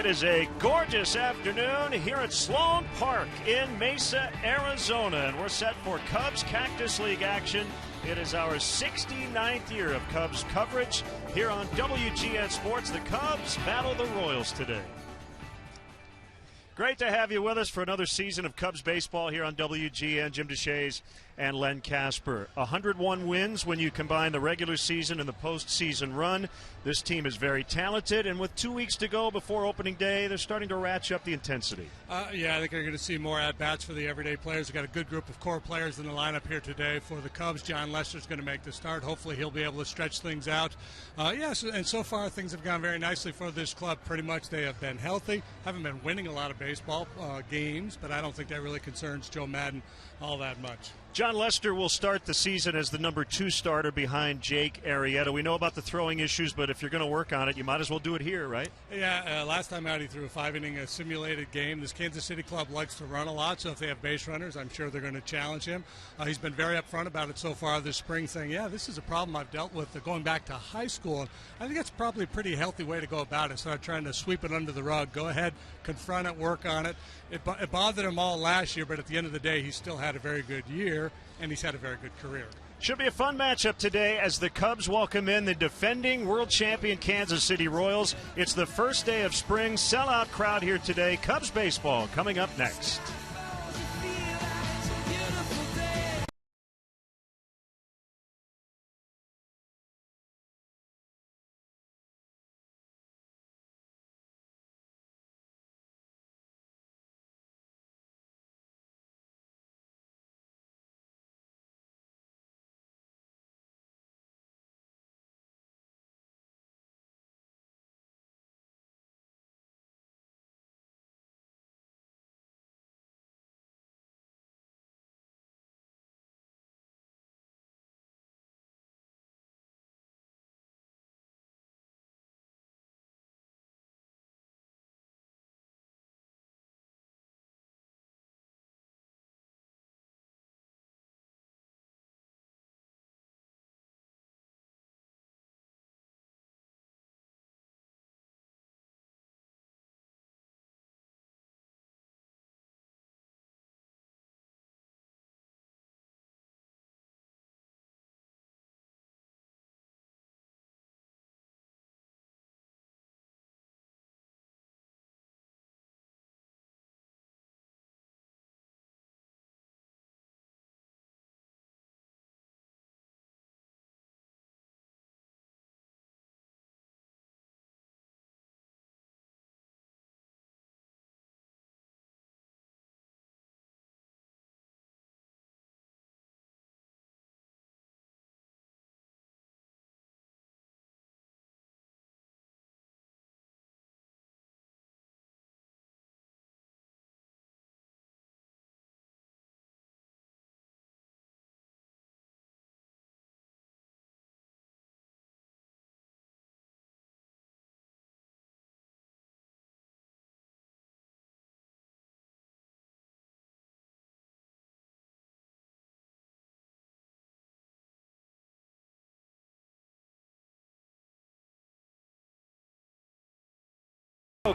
It is a gorgeous afternoon here at Sloan Park in Mesa, Arizona, and we're set for Cubs Cactus League action. It is our 69th year of Cubs coverage here on WGN Sports. The Cubs battle the Royals today. Great to have you with us for another season of Cubs baseball here on WGN. Jim DeShays and Len Casper. 101 wins when you combine the regular season and the postseason run. This team is very talented, and with 2 weeks to go before opening day, they're starting to ratchet up the intensity. Yeah, I think they're going to see more at-bats for the everyday players. They've got a good group of core players in the lineup here today for the Cubs. John Lester's going to make the start. Hopefully he'll be able to stretch things out. And so far things have gone very nicely for this club. Pretty much they have been healthy. Haven't been winning a lot of baseball games, but I don't think that really concerns Joe Madden all that much. John Lester will start the season as the number 2 starter behind Jake Arrieta. We know about the throwing issues, but if you're going to work on it, you might as well do it here, right? Yeah, last time out he threw a 5-inning simulated game. This Kansas City club likes to run a lot, so if they have base runners, I'm sure they're going to challenge him. He's been very upfront about it so far this spring, saying, yeah, this is a problem I've dealt with going back to high school. And I think that's probably a pretty healthy way to go about it. Instead of trying to sweep it under the rug, go ahead, confront it, work on it. It bothered him all last year, but at the end of the day, he still had a very good year, and he's had a very good career. Should be a fun matchup today as the Cubs welcome in the defending world champion Kansas City Royals. It's the first day of spring. Sellout crowd here today. Cubs baseball coming up next.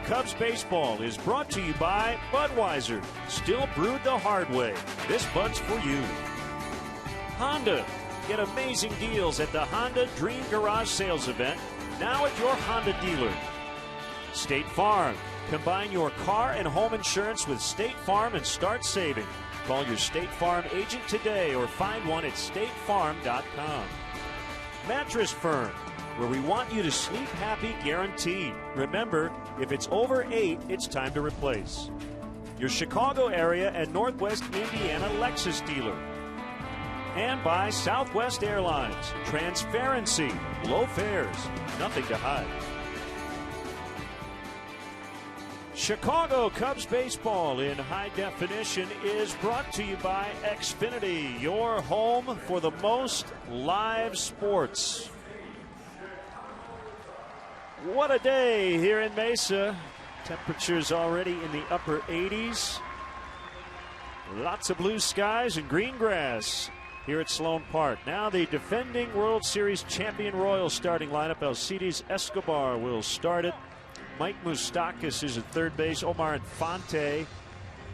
Cubs baseball is brought to you by Budweiser. Still brewed the hard way. This Bud's for you. Honda. Get amazing deals at the Honda Dream Garage Sales Event, now at your Honda dealer. State Farm. Combine your car and home insurance with State Farm and start saving. Call your State Farm agent today or find one at statefarm.com. Mattress Firm, where we want you to sleep happy guaranteed. Remember, if it's over 8, it's time to replace. Your Chicago area and Northwest Indiana Lexus dealer. And by Southwest Airlines. Transparency, low fares, nothing to hide. Chicago Cubs baseball in high definition is brought to you by Xfinity, your home for the most live sports. What a day here in Mesa. Temperatures already in the upper 80s. Lots of blue skies and green grass here at Sloan Park. Now the defending World Series champion Royals starting lineup. Alcides Escobar will start it. Mike Moustakas is at third base. Omar Infante,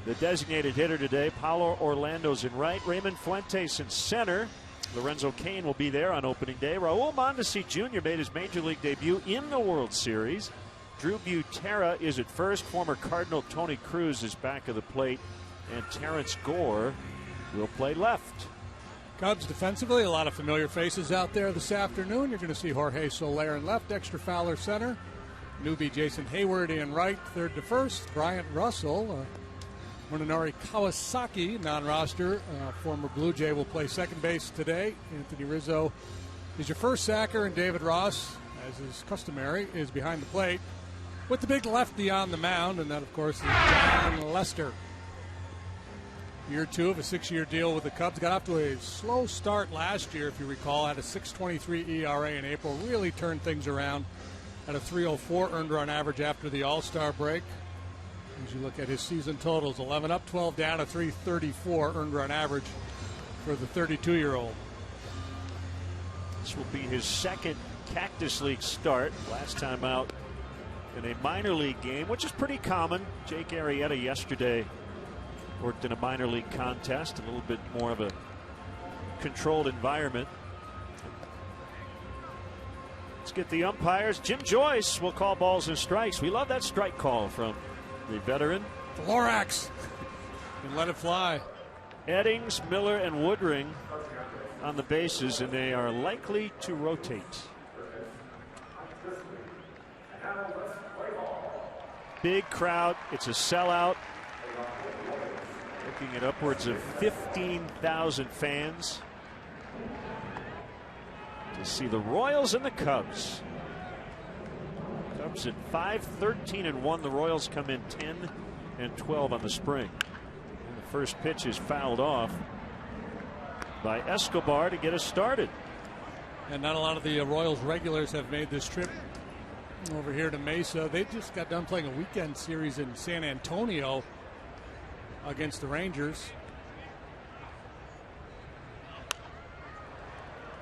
the designated hitter today. Paulo Orlando's in right. Raymond Fuentes in center. Lorenzo Cain will be there on opening day. Raul Mondesi Jr. made his major league debut in the World Series. Drew Butera is at first. Former Cardinal Tony Cruz is back of the plate. And Terrence Gore will play left. Cubs defensively, a lot of familiar faces out there this afternoon. You're going to see Jorge Soler in left, Dexter Fowler center, newbie Jason Hayward in right, third to first, Bryant Russell, Munenori Kawasaki, non-roster, former Blue Jay, will play second base today. Anthony Rizzo is your first sacker, and David Ross, as is customary, is behind the plate with the big lefty on the mound, and that, of course, is John Lester. Year two of a 6-year deal with the Cubs. Got off to a slow start last year, if you recall. Had a 6.23 ERA in April. Really turned things around. Had a 3.04 earned run average after the All-Star break. As you look at his season totals, 11 up, 12 down, a 3.34 earned run average for the 32-year-old. This will be his second Cactus League start. Last time out in a minor league game, which is pretty common. Jake Arrieta yesterday worked in a minor league contest, a little bit more of a controlled environment. Let's get the umpires. Jim Joyce will call balls and strikes. We love that strike call from the veteran. Lorax and let it fly. Eddings, Miller, and Woodring on the bases, and they are likely to rotate. Big crowd. It's a sellout. Looking at upwards of 15,000 fans to see the Royals and the Cubs. Cubs at 5-13-1. The Royals come in 10-12 on the spring. And the first pitch is fouled off by Escobar to get us started. And not a lot of the Royals regulars have made this trip over here to Mesa. They just got done playing a weekend series in San Antonio against the Rangers.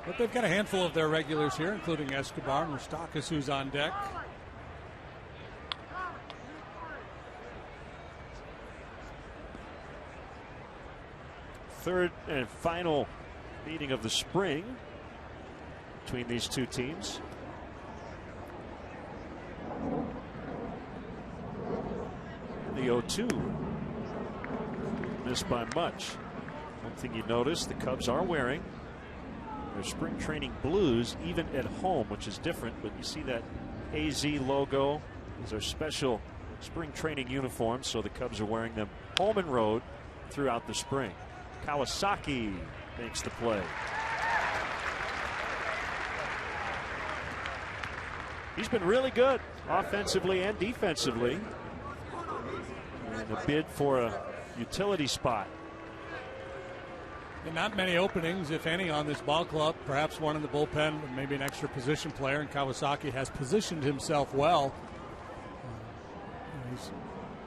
But they've got a handful of their regulars here, including Escobar and Moustakas, who's on deck. Third and final meeting of the spring between these two teams. The 0-2. Missed by much. One thing you notice, the Cubs are wearing their spring training blues even at home, which is different, but you see that AZ logo. These are special spring training uniforms, so the Cubs are wearing them home and road throughout the spring. Kawasaki makes the play. He's been really good offensively and defensively in a bid for a utility spot. And not many openings, if any, on this ball club. Perhaps one in the bullpen, maybe an extra position player. And Kawasaki has positioned himself well.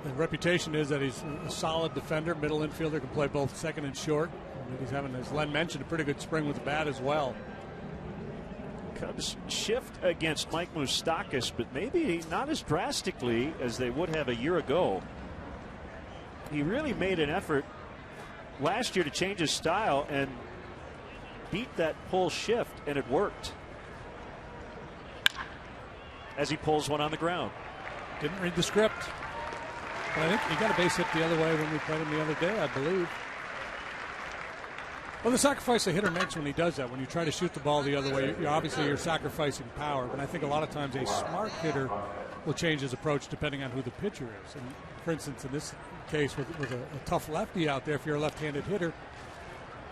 The reputation is that he's a solid defender, middle infielder, can play both second and short. And he's having, as Len mentioned, a pretty good spring with the bat as well. Cubs shift against Mike Moustakas, but maybe not as drastically as they would have a year ago. He really made an effort last year to change his style and beat that pull shift, and it worked. As he pulls one on the ground. Didn't read the script. But I think he got a base hit the other way when we played him the other day, I believe. Well, the sacrifice a hitter makes when he does that, when you try to shoot the ball the other way, you're sacrificing power. But I think a lot of times a smart hitter will change his approach depending on who the pitcher is. And for instance, in this case with a tough lefty out there, if you're a left-handed hitter,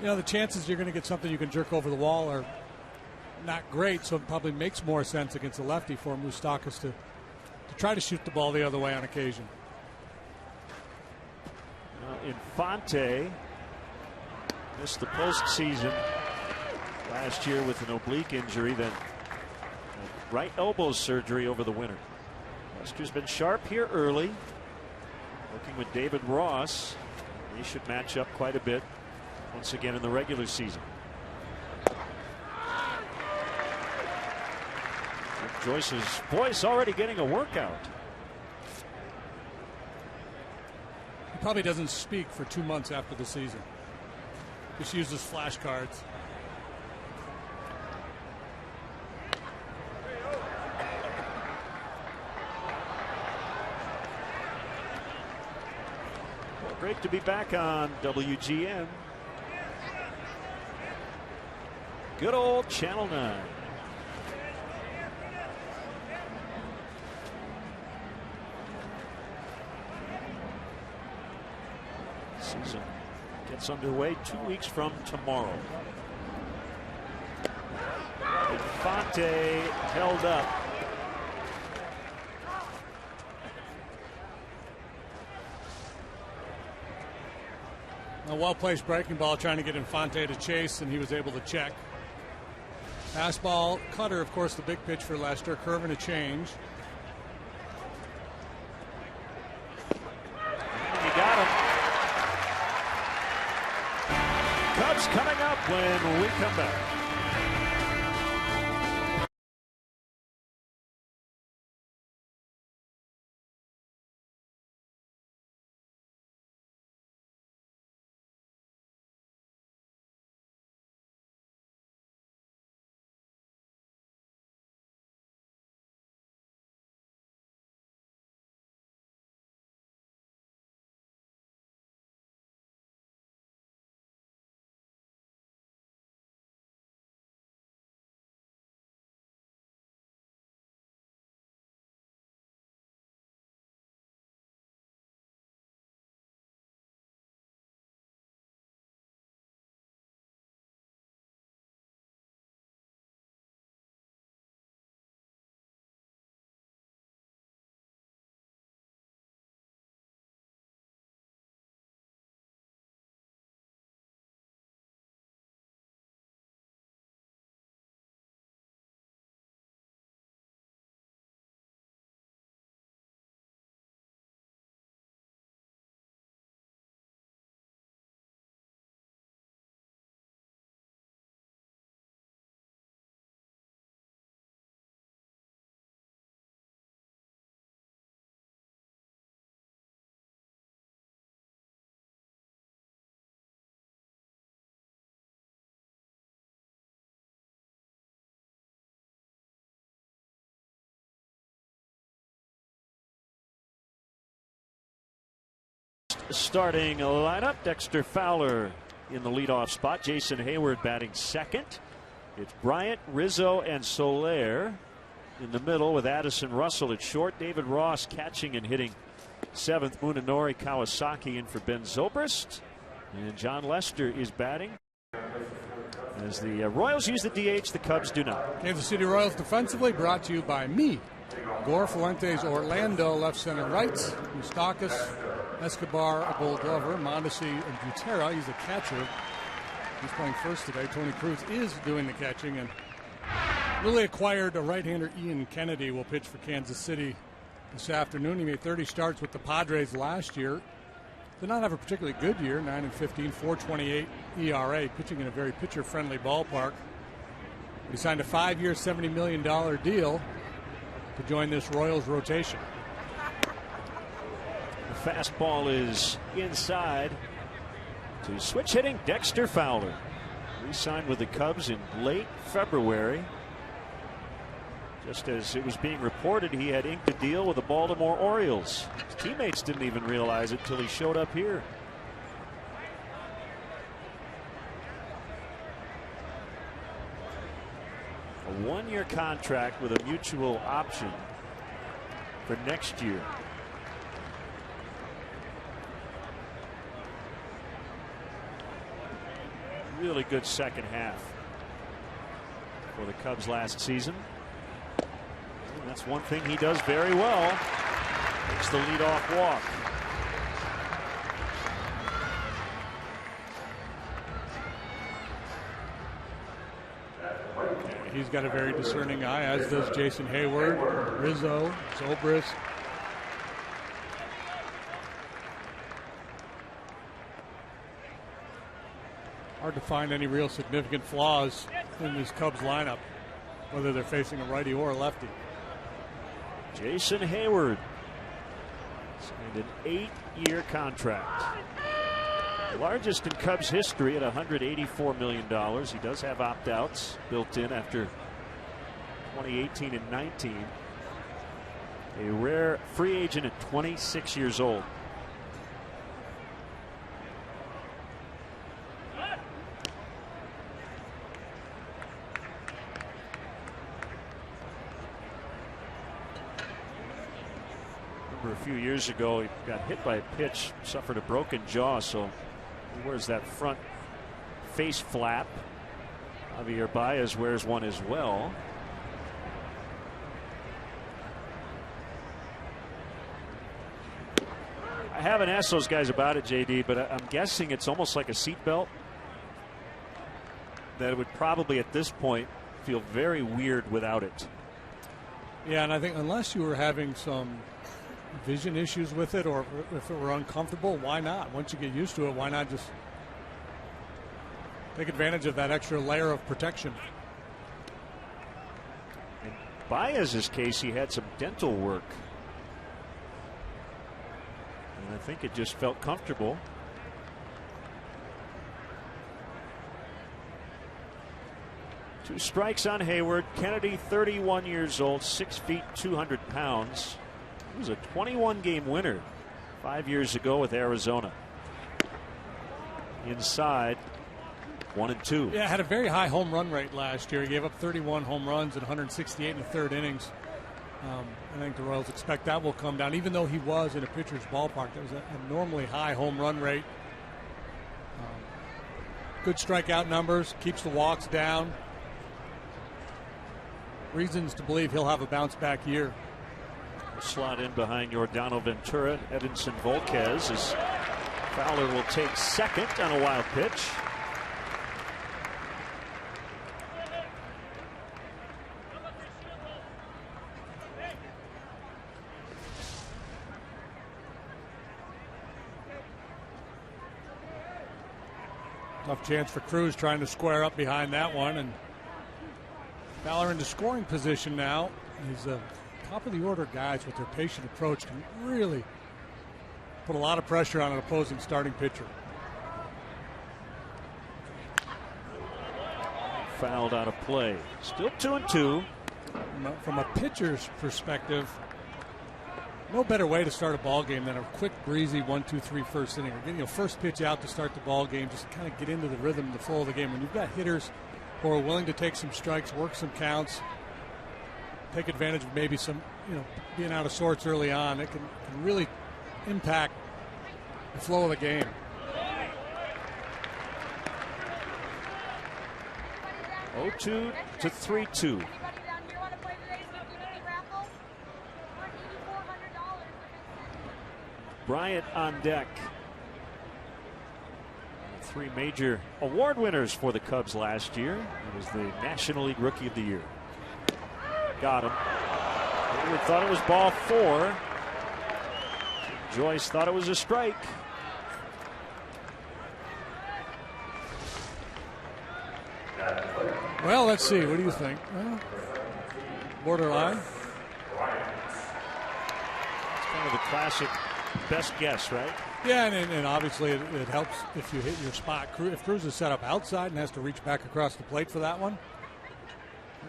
you know, the chances you're going to get something you can jerk over the wall are not great. So it probably makes more sense against a lefty for Moustakas to try to shoot the ball the other way on occasion. Infante missed the postseason last year with an oblique injury, then right elbow surgery over the winter. Lester's been sharp here early, working with David Ross. They should match up quite a bit once again in the regular season. Joyce's voice already getting a workout. probably doesn't speak for 2 months after the season. Just uses flashcards. Well, great to be back on WGN. Good old Channel 9. Season gets underway 2 weeks from tomorrow. Infante held up. A well-placed breaking ball trying to get Infante to chase, and he was able to check. Fastball, cutter, of course, the big pitch for Lester. Curve and a change. And he got him. Cubs coming up when we come back. Starting lineup, Dexter Fowler in the leadoff spot. Jason Hayward batting second. It's Bryant, Rizzo, and Soler in the middle with Addison Russell at short. David Ross catching and hitting seventh. Munenori Kawasaki in for Ben Zobrist. And John Lester is batting. As the Royals use the DH, the Cubs do not. Kansas City Royals defensively brought to you by me. Gore, Fuentes, Orlando, left center rights. Moustakis, Escobar, a Gold Glover, Mondesi, and Butera. He's a catcher. He's playing first today. Tony Cruz is doing the catching, and newly acquired right-hander Ian Kennedy will pitch for Kansas City this afternoon. He made 30 starts with the Padres last year. Did not have a particularly good year, 9-15, 4.28 ERA, pitching in a very pitcher-friendly ballpark. He signed a 5-year, $70 million deal to join this Royals rotation. The fastball is inside to switch hitting Dexter Fowler. Re-signed with the Cubs in late February. Just as it was being reported, he had inked a deal with the Baltimore Orioles. His teammates didn't even realize it until he showed up here. A 1-year contract with a mutual option for next year. Really good second half for the Cubs last season. And that's one thing he does very well. It's the leadoff walk. He's got a very discerning eye, as does Jason Hayward, Rizzo, Zobrist. Hard to find any real significant flaws in this Cubs lineup, whether they're facing a righty or a lefty. Jason Hayward Signed an 8-year contract. The largest in Cubs history at $184 million. He does have opt-outs built in after 2018 and 19. A rare free agent at 26 years old. A few years ago, he got hit by a pitch, suffered a broken jaw, so he wears that front face flap. Javier Baez wears one as well. I haven't asked those guys about it, JD, but I'm guessing it's almost like a seatbelt. That it would probably at this point feel very weird without it. Yeah, and I think unless you were having some vision issues with it, or if it were uncomfortable, why not? Once you get used to it, why not just take advantage of that extra layer of protection? In Baez's case, he had some dental work, and I think it just felt comfortable. Two strikes on Hayward. Kennedy, 31 years old, 6 feet 200 pounds. He was a 21-game winner 5 years ago with Arizona. Inside, 1-2. Yeah, had a very high home run rate last year. He gave up 31 home runs and 168 in the third innings. I think the Royals expect that will come down, even though he was in a pitcher's ballpark. That was a normally high home run rate. Good strikeout numbers, keeps the walks down. Reasons to believe he'll have a bounce-back year. Slot in behind Yordano Ventura. Edinson Volquez as Fowler will take second on a wild pitch. Tough chance for Cruz trying to square up behind that one, and Fowler into scoring position now. He's a top of the order guys with their patient approach can really put a lot of pressure on an opposing starting pitcher. Fouled out of play. Still 2-2. From a pitcher's perspective, no better way to start a ball game than a quick, breezy 1-2-3 first inning. Again, first pitch out to start the ball game, just kind of get into the rhythm, the flow of the game. When you've got hitters who are willing to take some strikes, work some counts, take advantage of maybe some, being out of sorts early on, it can really impact the flow of the game. Oh, 2 to 3-2. Bryant on deck. Three major award winners for the Cubs last year. He was the National League Rookie of the Year. Got him. Hayward thought it was ball 4. Joyce thought it was a strike. Well, let's see. What do you think? Well, borderline. It's kind of the classic best guess, right? Yeah, and obviously it helps if you hit your spot. If Cruz is set up outside and has to reach back across the plate for that one,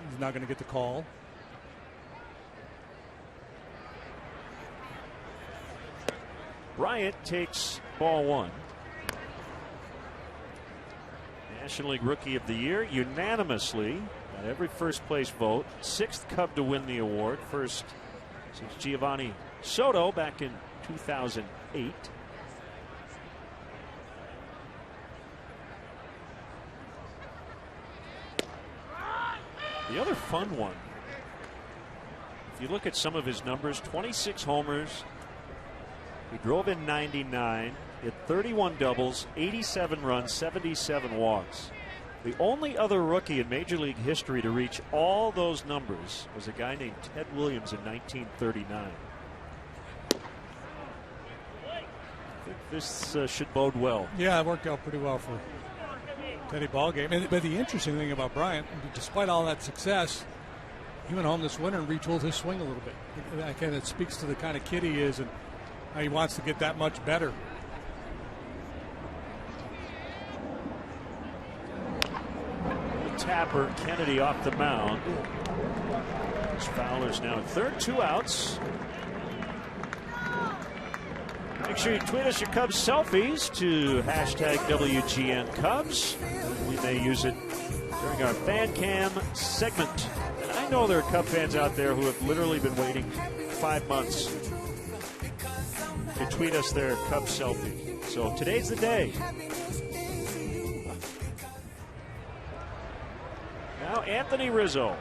he's not going to get the call. Bryant takes ball 1. National League Rookie of the Year unanimously got every first place vote. 6th Cub to win the award. First since Giovanni Soto back in 2008. The other fun one, if you look at some of his numbers, 26 homers. He drove in 99, hit 31 doubles, 87 runs, 77 walks. The only other rookie in Major League history to reach all those numbers was a guy named Ted Williams in 1939. I think this should bode well. Yeah, it worked out pretty well for Teddy Ballgame. But the interesting thing about Bryant, despite all that success, he went home this winter and retooled his swing a little bit. Again, it speaks to the kind of kid he is, and He wants to get that much better. Tapper, Kennedy off the mound. Fowler's now at third, 2 outs. Make sure you tweet us your Cubs selfies to hashtag WGN Cubs. We may use it during our fan cam segment. And I know there are Cub fans out there who have literally been waiting 5 months to tweet us their Cub selfie. So today's the day. Now Anthony Rizzo.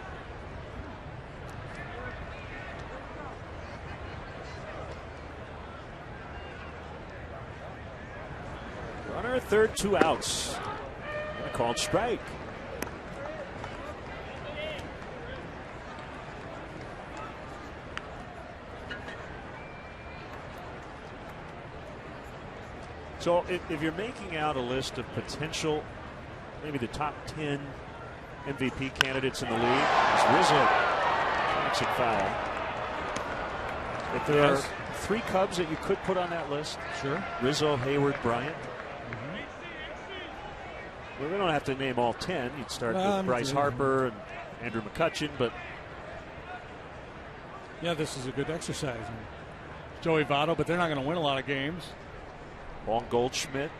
Runner at third, 2 outs. And a called strike. So if you're making out a list of potential, maybe the top 10 MVP candidates in the league, it's Rizzo. That's a foul. If there are 3 Cubs that you could put on that list, sure. Rizzo, Hayward, Bryant. Well, we don't have to name all 10. You'd start with Bryce Harper and Andrew McCutchen, but yeah, this is a good exercise. Joey Votto, but they're not going to win a lot of games. Paul Goldschmidt.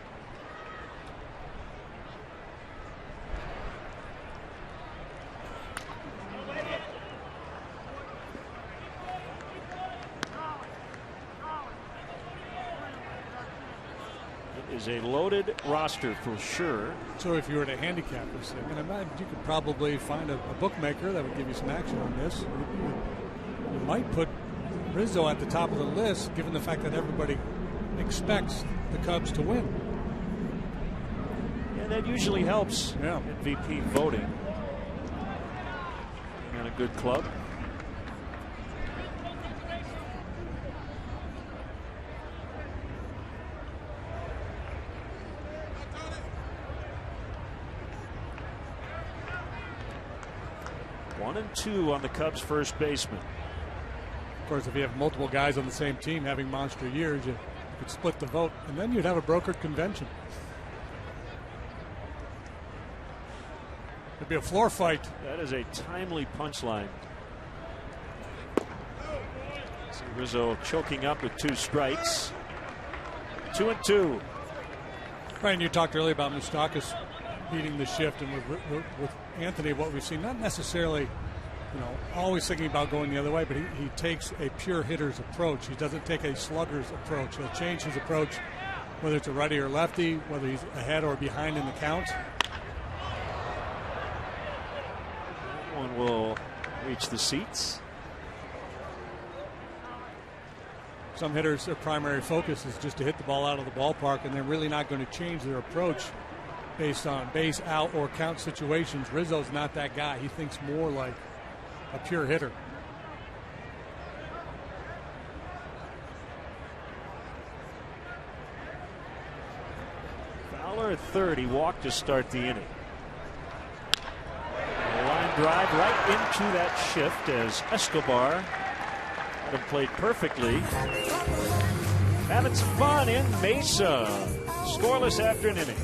It is a loaded roster for sure. So if you were to handicap this thing, and I imagine you could probably find a bookmaker that would give you some action on this. You might put Rizzo at the top of the list, given the fact that everybody expects the Cubs to win. Yeah, that usually helps. Yeah. MVP voting. And a good club. One and 2 on the Cubs' first baseman. Of course, if you have multiple guys on the same team having monster years, you could split the vote, and then you'd have a brokered convention. It'd be a floor fight. That is a timely punchline. See Rizzo choking up with 2 strikes. 2 and 2. Brian, you talked earlier about Moustakas beating the shift, and with Anthony, what we've seen, not necessarily, always thinking about going the other way, but he takes a pure hitter's approach. He doesn't take a slugger's approach. He'll change his approach, whether it's a righty or lefty, whether he's ahead or behind in the count. One will reach the seats. Some hitters, their primary focus is just to hit the ball out of the ballpark, and they're really not going to change their approach based on base, out, or count situations. Rizzo's not that guy. He thinks more like a pure hitter. Fowler at third. He walked to start the inning. A line drive right into that shift as Escobar had him played perfectly. Having some fun in Mesa. Scoreless after an inning.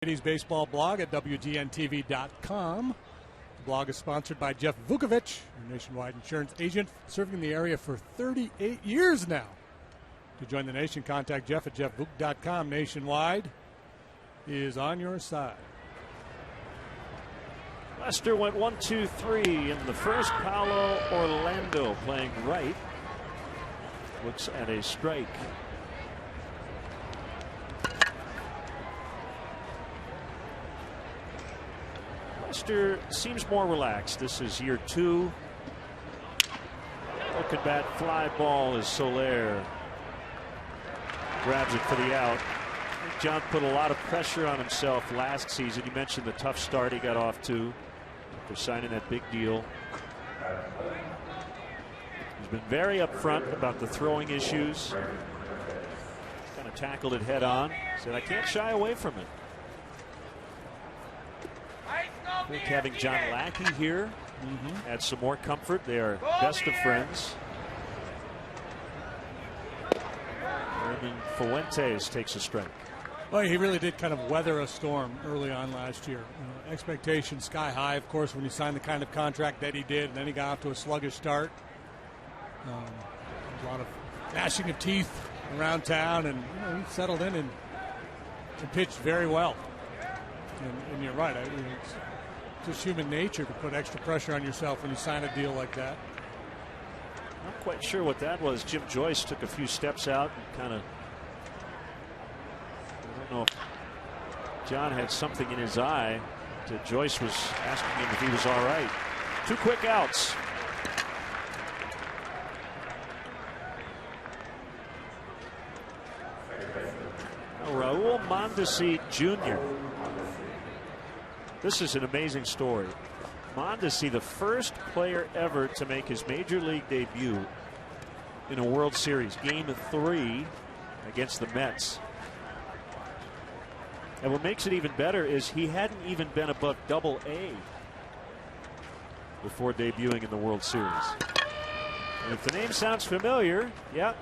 Ladies baseball blog at WGNTV.com. The blog is sponsored by Jeff Vukovich, a nationwide insurance agent serving the area for 38 years now. To join the nation, contact Jeff at jeffvuk.com. Nationwide is on your side. Lester went 1-2-3 in the first. Paolo Orlando playing right. Looks at a strike. Lester seems more relaxed. This is year 2. Look at that fly ball as Soler grabs it for the out. I think John put a lot of pressure on himself last season. You mentioned the tough start he got off to after signing that big deal. He's been very upfront about the throwing issues. Kind of tackled it head on. Said, I can't shy away from it. I think having John Lackey here adds some more comfort. They are best of friends. And Fuentes takes a strike. Well, he really did kind of weather a storm early on last year. Expectations sky high, of course, when he signed the kind of contract that he did, and then he got off to a sluggish start. A lot of gnashing of teeth around town, and he settled in and pitched very well. And you're right. It's just human nature to put extra pressure on yourself when you sign a deal like that. Not quite sure what that was. Jim Joyce took a few steps out and kind of, I don't know if John had something in his eye. Joyce was asking him if he was all right. 2 quick outs. Raul Mondesi Jr. This is an amazing story. Mondesi, the first player ever to make his major league debut in a World Series, Game 3 against the Mets. And what makes it even better is he hadn't even been above Double-A before debuting in the World Series. And if the name sounds familiar, yeah,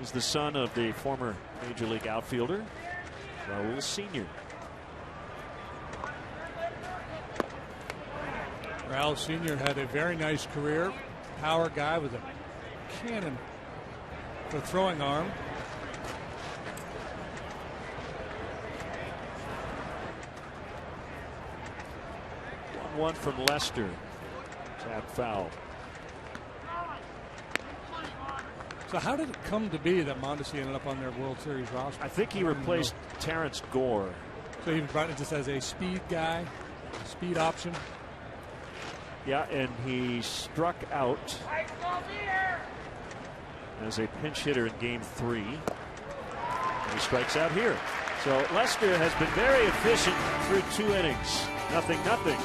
is the son of the former major league outfielder, Raul Sr. Raul Sr. had a very nice career. Power guy with a cannon for throwing arm. One from Lester. Tap foul. So how did it come to be that Mondesi ended up on their World Series roster? I think he replaced Terrence Gore. So he was brought in just as a speed guy, speed option. Yeah, and he struck out as a pinch hitter in Game 3. And he strikes out here. So Lester has been very efficient through 2 innings. 0-0.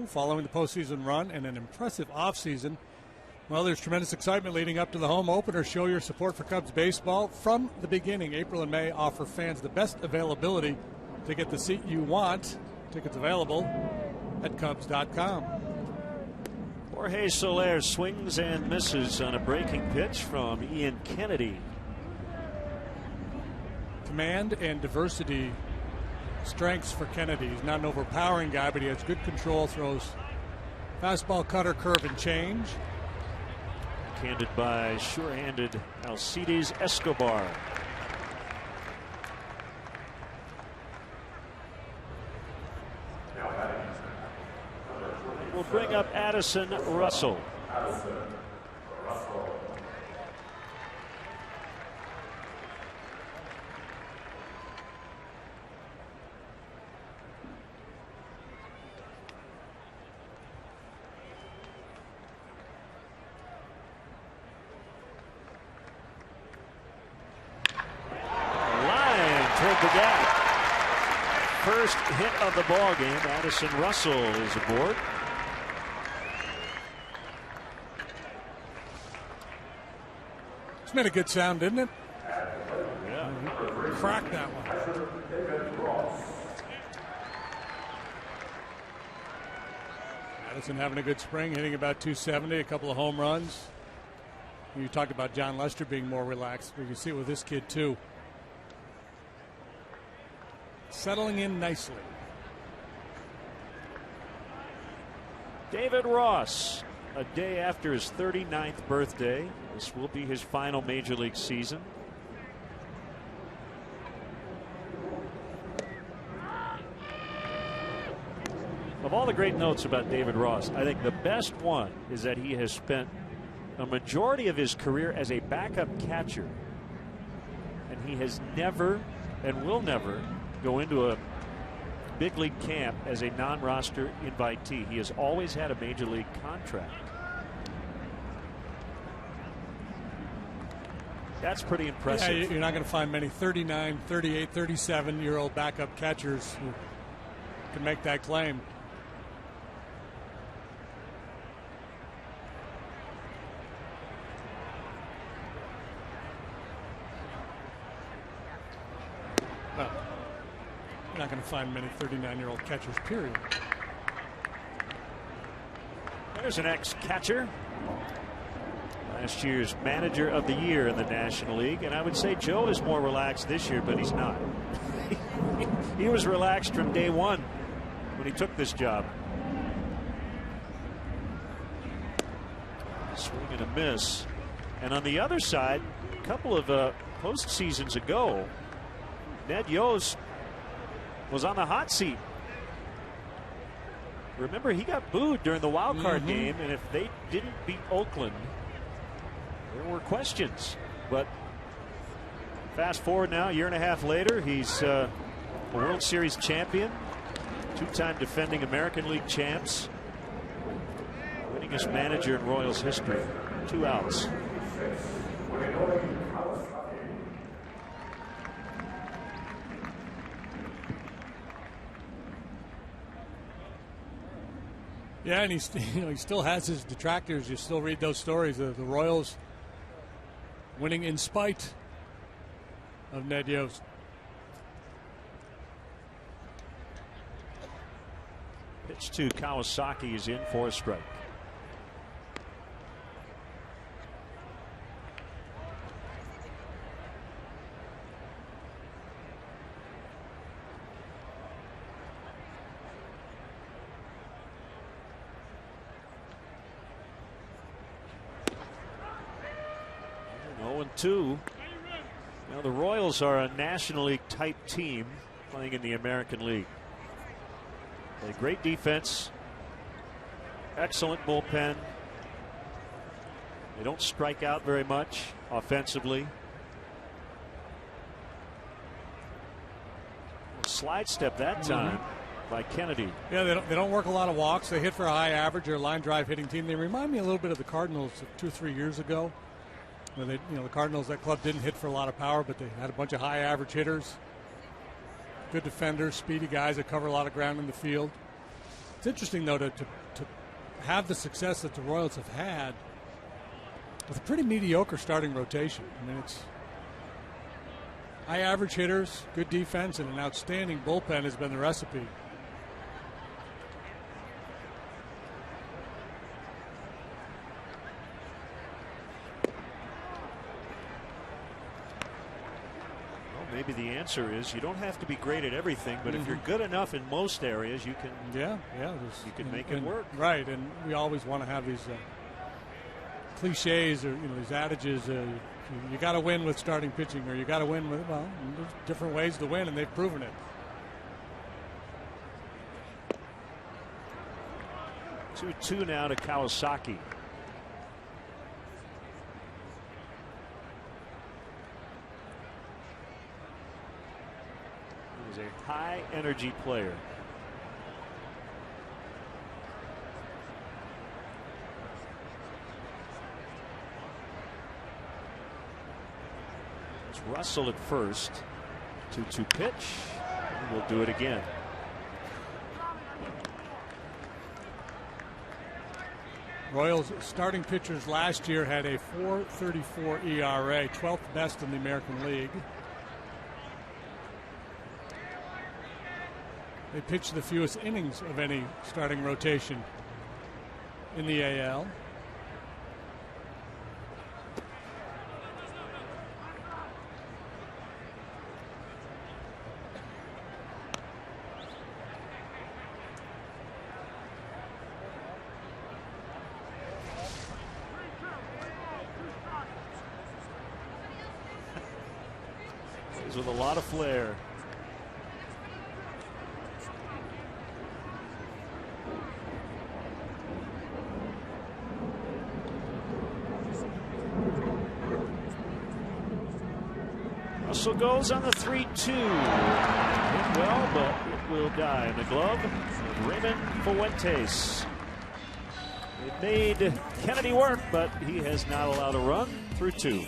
Following the postseason run and an impressive offseason. Well, there's tremendous excitement leading up to the home opener. Show your support for Cubs baseball. From the beginning, April and May offer fans the best availability to get the seat you want. Tickets available at Cubs.com. Jorge Soler swings and misses on a breaking pitch from Ian Kennedy. Command and diversity strengths for Kennedy. He's not an overpowering guy, but he has good control, throws fastball, cutter, curve, and change. Handed by sure-handed Alcides Escobar. We'll bring up Addison Russell. The gap. First hit of the ball game. Addison Russell is aboard. It's made a good sound, didn't it? Yeah. Cracked that one. Addison having a good spring, hitting about 270, a couple of home runs. You talked about John Lester being more relaxed. We can see it with this kid too. Settling in nicely. David Ross, a day after his 39th birthday. This will be his final major league season. Of all the great notes about David Ross, I think the best one is that he has spent a majority of his career as a backup catcher, and he has never and will never go into a big league camp as a non-roster invitee. He has always had a major league contract. That's pretty impressive. Yeah, you're not going to find many 39, 38, 37-year-old backup catchers who can make that claim. Well, you're not going to find many 39-year-old catchers, period. There's an ex-catcher. Last year's manager of the year in the National League. And I would say Joe is more relaxed this year, but he's not. He was relaxed from day one when he took this job. Swing and a miss. And on the other side, a couple of postseasons ago, Ned Yost was on the hot seat. Remember, he got booed during the wild card game, and if they didn't beat Oakland, there were questions. But fast forward now, a year and a half later, he's a World Series champion, two-time defending American League champs, winningest manager in Royals history. 2 outs. Yeah, and he still has his detractors. You still read those stories of the Royals winning in spite of Ned Yost. Pitch to Kawasaki is in for a strike. Two. Now the Royals are a National League type team playing in the American League. Play great defense, excellent bullpen. They don't strike out very much offensively. Slide step that time by Kennedy. Yeah, they don't work a lot of walks. They hit for a high average. They're a line drive hitting team. They remind me a little bit of the Cardinals 2 or 3 years ago. Where they, the Cardinals, that club didn't hit for a lot of power, but they had a bunch of high average hitters, good defenders, speedy guys that cover a lot of ground in the field. It's interesting, though, to have the success that the Royals have had with a pretty mediocre starting rotation. I mean, it's high average hitters, good defense, and an outstanding bullpen has been the recipe. Maybe the answer is you don't have to be great at everything, but if you're good enough in most areas, you can. You can make it work. Right, and we always want to have these cliches or these adages. You got to win with starting pitching, or you got to win with there's different ways to win, and they've proven it. 2-2 now to Kawasaki. He's a high energy player. It's Russell at first. 2-2 pitch. And we'll do it again. Royals starting pitchers last year had a 4.34 ERA, 12th best in the American League. They pitched the fewest innings of any starting rotation in the AL. He's with a lot of flair. Russell goes on the 3-2. Hit well, but it will die in the glove of Raymond Fuentes. It made Kennedy work, but he has not allowed a run through 2.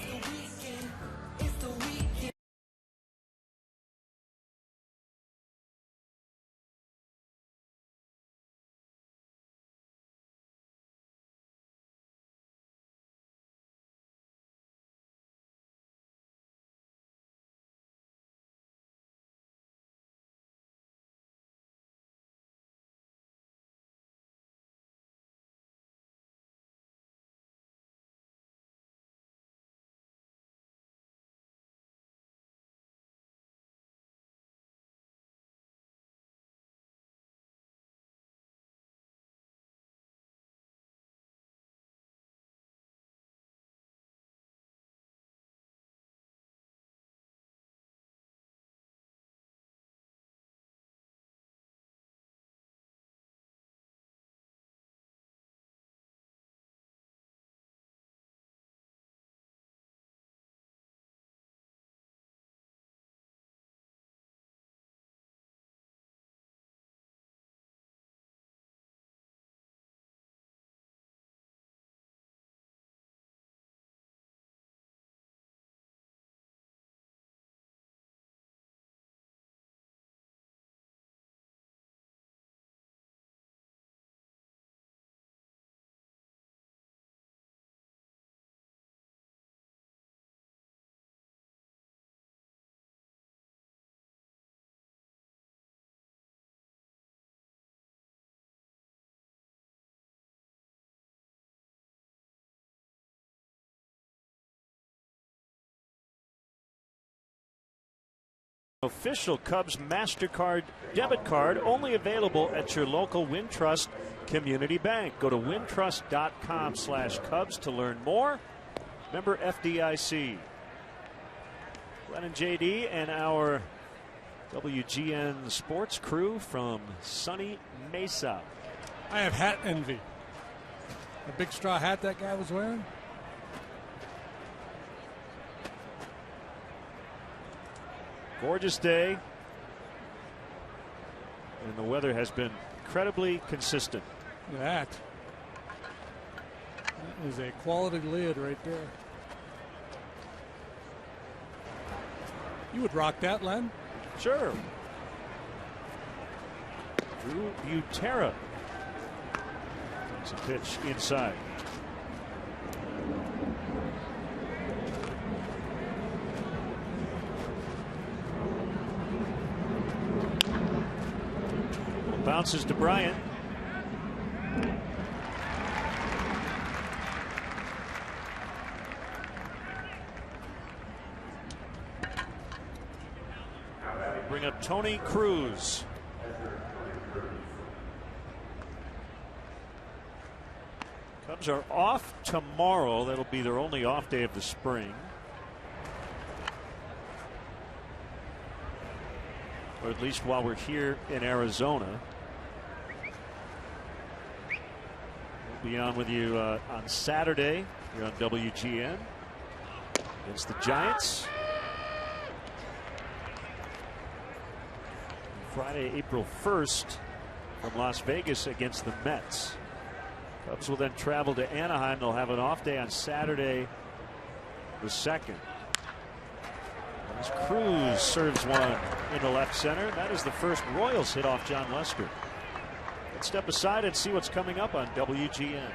Official Cubs MasterCard debit card only available at your local Wintrust Community Bank. Go to wintrust.com/Cubs to learn more. Member FDIC. Glenn and JD and our WGN sports crew from sunny Mesa. I have hat envy. A big straw hat that guy was wearing. Gorgeous day, and the weather has been incredibly consistent. Look at that. That is a quality lid right there. You would rock that, Len? Sure. Drew Butera It's a pitch inside. Bounces to Bryant. Bring up Tony Cruz. Cubs are off tomorrow. That'll be their only off day of the spring. Or at least while we're here in Arizona. We'll be on with you on Saturday here on WGN against the Giants. Friday, April 1st from Las Vegas against the Mets. Cubs will then travel to Anaheim. They'll have an off day on Saturday the 2nd. As Cruz serves one into left center. That is the first Royals hit off John Lester. Let's step aside and see what's coming up on WGN.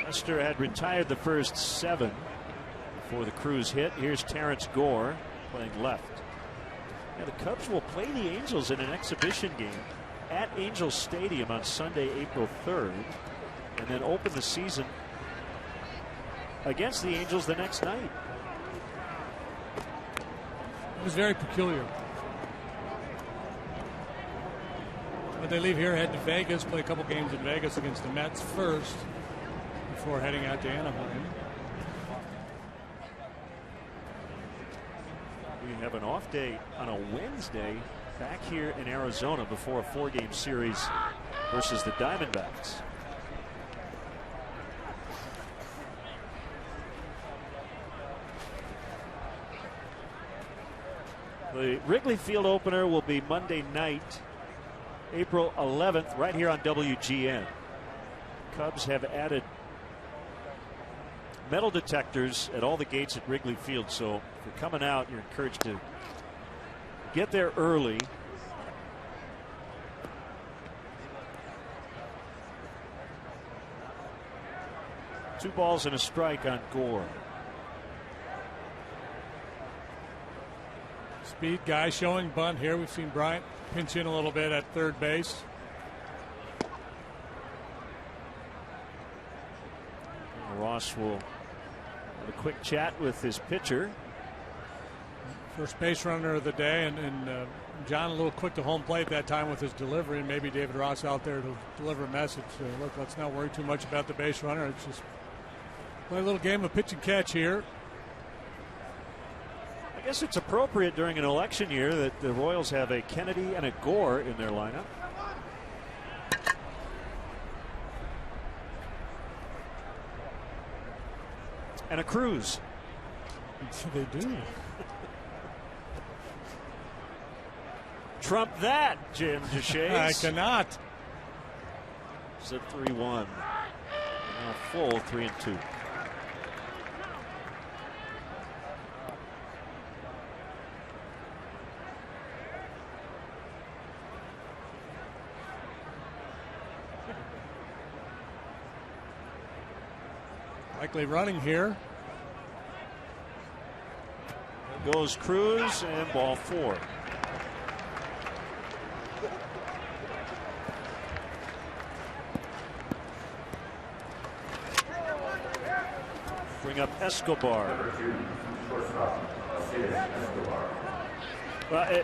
Lester had retired the first 7 before the Cruz hit. Here's Terrence Gore playing left. Now the Cubs will play the Angels in an exhibition game at Angels Stadium on Sunday, April 3rd, and then open the season against the Angels the next night. It was very peculiar. But they leave here, head to Vegas, play a couple games in Vegas against the Mets first before heading out to Anaheim. We have an off day on a Wednesday back here in Arizona before a 4-game series versus the Diamondbacks. The Wrigley Field opener will be Monday night, April 11th, right here on WGN. Cubs have added metal detectors at all the gates at Wrigley Field, so if you're coming out, you're encouraged to get there early. Two balls and a strike on Gore. Speed guy showing bunt here. We've seen Bryant pinch in a little bit at third base. Ross will have a quick chat with his pitcher. First base runner of the day, and John a little quick to home plate that time with his delivery, and maybe David Ross out there to deliver a message. Look, let's not worry too much about the base runner. It's just play a little game of pitch and catch here. I guess it's appropriate during an election year that the Royals have a Kennedy and a Gore in their lineup. And a Cruz. They do. Trump that, Jim DeShays. I cannot. It's at 3-1. Now full 3-2. Likely running here. There goes Cruz, and ball 4. Bring up Escobar. Well,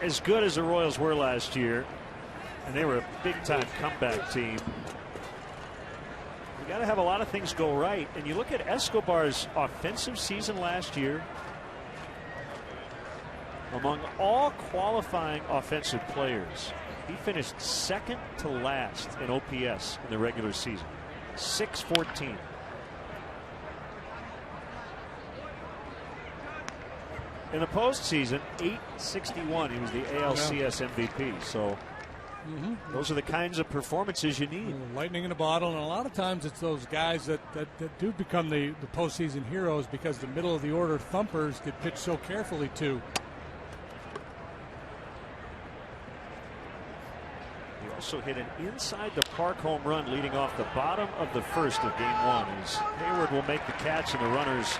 as good as the Royals were last year, and they were a big-time comeback team, you got to have a lot of things go right. And you look at Escobar's offensive season last year, among all qualifying offensive players, he finished second to last in OPS in the regular season. 614. In the postseason, 861. He was the ALCS MVP. So Those are the kinds of performances you need. Lightning in a bottle, and a lot of times it's those guys that do become the postseason heroes because the middle of the order thumpers get pitched so carefully to. He also hit an inside the park home run leading off the bottom of the first of game one. As Hayward will make the catch and the runners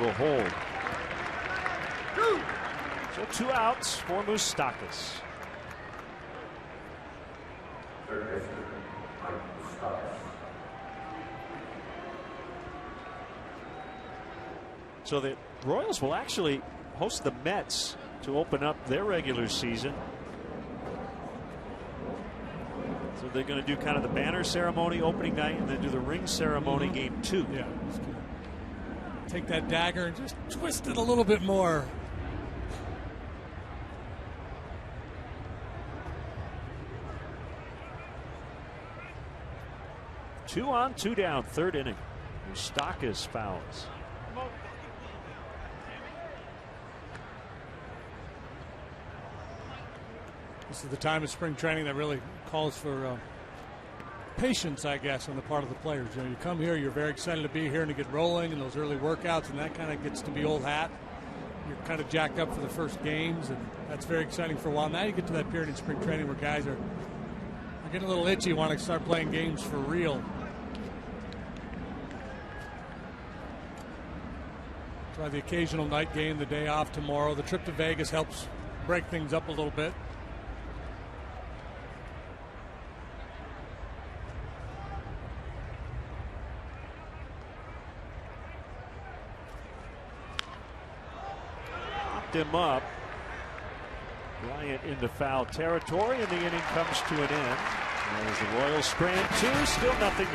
will hold. So 2 outs for Moustakas. So the Royals will actually host the Mets to open up their regular season. So they're going to do kind of the banner ceremony opening night and then do the ring ceremony game 2. Yeah. Take that dagger and just twist it a little bit more. Two on, 2 down, third inning. Moustakas fouls. This is the time of spring training that really calls for patience, I guess, on the part of the players. You know, you come here, you're very excited to be here and to get rolling, and those early workouts, and that kind of gets to be old hat. You're kind of jacked up for the first games, and that's very exciting for a while. Now you get to that period in spring training where guys are getting a little itchy, want to start playing games for real. Try the occasional night game, the day off tomorrow. The trip to Vegas helps break things up a little bit. Popped him up. Bryant into foul territory, and the inning comes to an end. As the Royals strand 2, still nothing.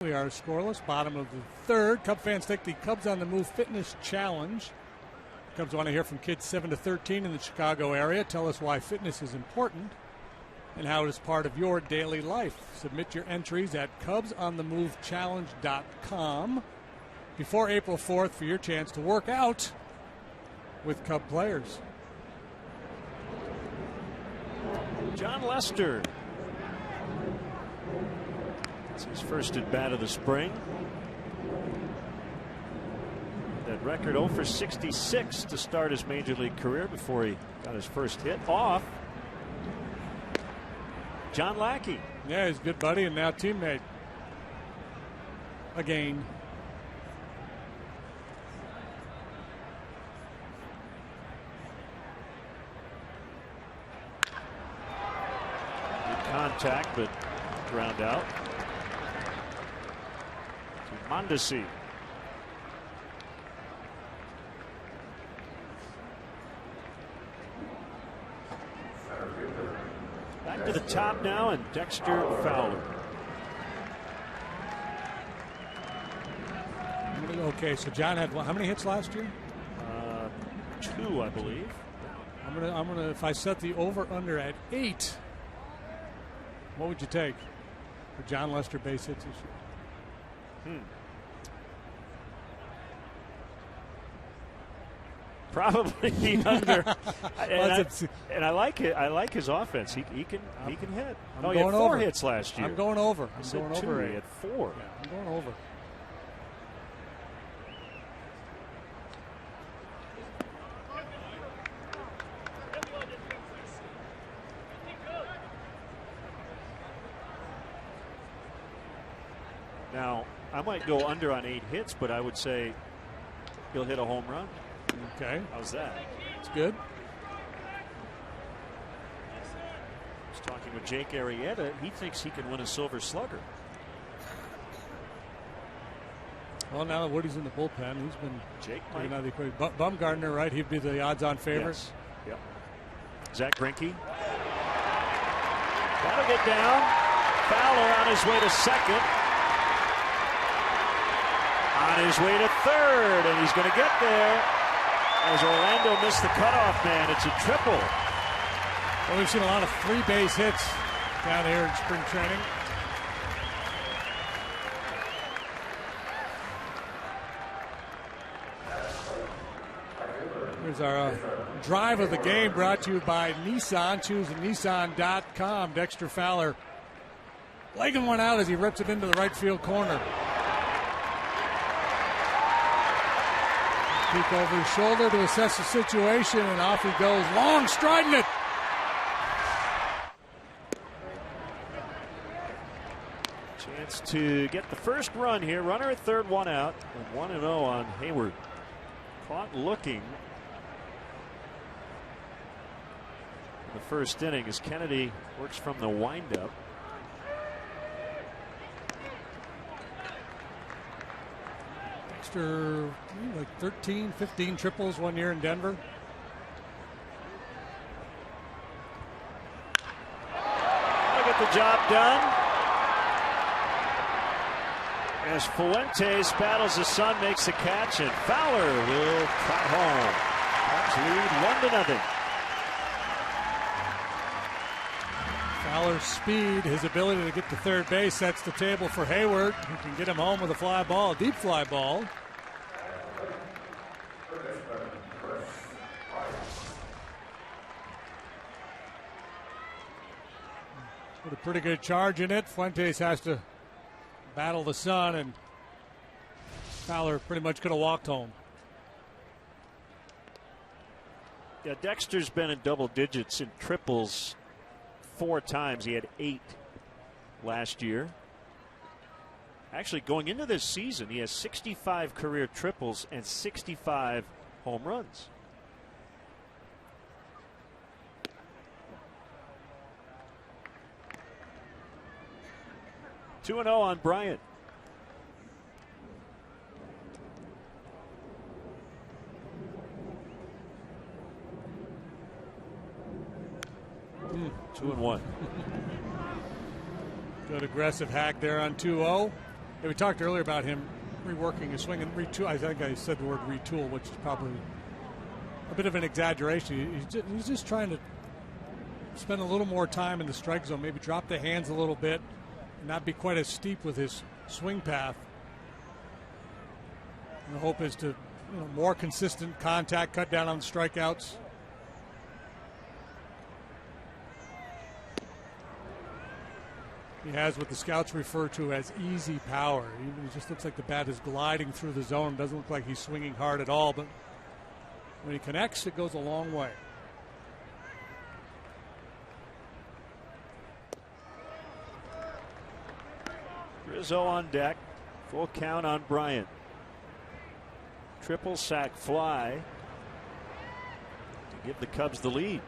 We are scoreless, bottom of the third. Cub fans take the Cubs on the Move Fitness Challenge. Cubs want to hear from kids 7 to 13 in the Chicago area. Tell us why fitness is important and how it is part of your daily life. Submit your entries at CubsOnTheMoveChallenge.com before April 4th for your chance to work out with Cub players. John Lester. It's his first at bat of the spring. That record 0 for 66 to start his major league career before he got his first hit off John Lackey. Yeah, he's a good buddy and now teammate. Again. Good contact, but ground out to Mondesi. Back to the top now, and Dexter Fowler. Okay, so John had how many hits last year? 2, I believe. I'm gonna. If I set the over/under at 8, what would you take for John Lester base hits this year? Probably the under. and I like it. I like his offense. He can hit. He had 4 hits last year. I'm going over. I'm going over. He had 4. Yeah, I'm going over. Now, I might go under on 8 hits, but I would say he'll hit a home run. Okay. How's that? It's good. I was talking with Jake Arrieta. He thinks he can win a Silver Slugger. Well, now that Woody's in the bullpen, he's been Jake taking out of the equation. Bumgarner, right? He'd be the odds-on favorite. Yes. Yep. Zach Greinke. That'll get down. Fowler on his way to second. On his way to third, and he's going to get there as Orlando missed the cutoff man. It's a triple. Well, we've seen a lot of 3-base hits down here in spring training. Here's our drive of the game brought to you by Nissan. Choose Nissan.com. Dexter Fowler legging one out as he rips it into the right field corner. Peek over his shoulder to assess the situation, and off he goes. Long, striding it. Chance to get the first run here. Runner at third, 1 out, and 1-0 on Hayward. Caught looking in the first inning as Kennedy works from the windup. Like 13, 15 triples one year in Denver. I'll get the job done. As Fuentes battles the sun, makes the catch, and Fowler will trot home. Cubs lead 1-0. Fowler's speed, his ability to get to third base sets the table for Hayward. He can get him home with a fly ball, a deep fly ball. With a pretty good charge in it, Fuentes has to battle the sun, and Fowler pretty much could have walked home. Yeah, Dexter's been in double digits in triples 4 times. He had 8 last year. Actually, going into this season, he has 65 career triples and 65 home runs. Two and 0 on Bryant. Mm. 2-1. Good aggressive hack there on 2-0. Yeah, we talked earlier about him reworking his swing and retool. I think I said the word retool, which is probably a bit of an exaggeration. He's just trying to spend a little more time in the strike zone, maybe drop the hands a little bit, and not be quite as steep with his swing path. And the hope is to, more consistent contact, cut down on the strikeouts. He has what the scouts refer to as easy power. It just looks like the bat is gliding through the zone. Doesn't look like he's swinging hard at all, but when he connects, it goes a long way. Rizzo on deck. Full count on Bryant. Triple sack fly to give the Cubs the lead.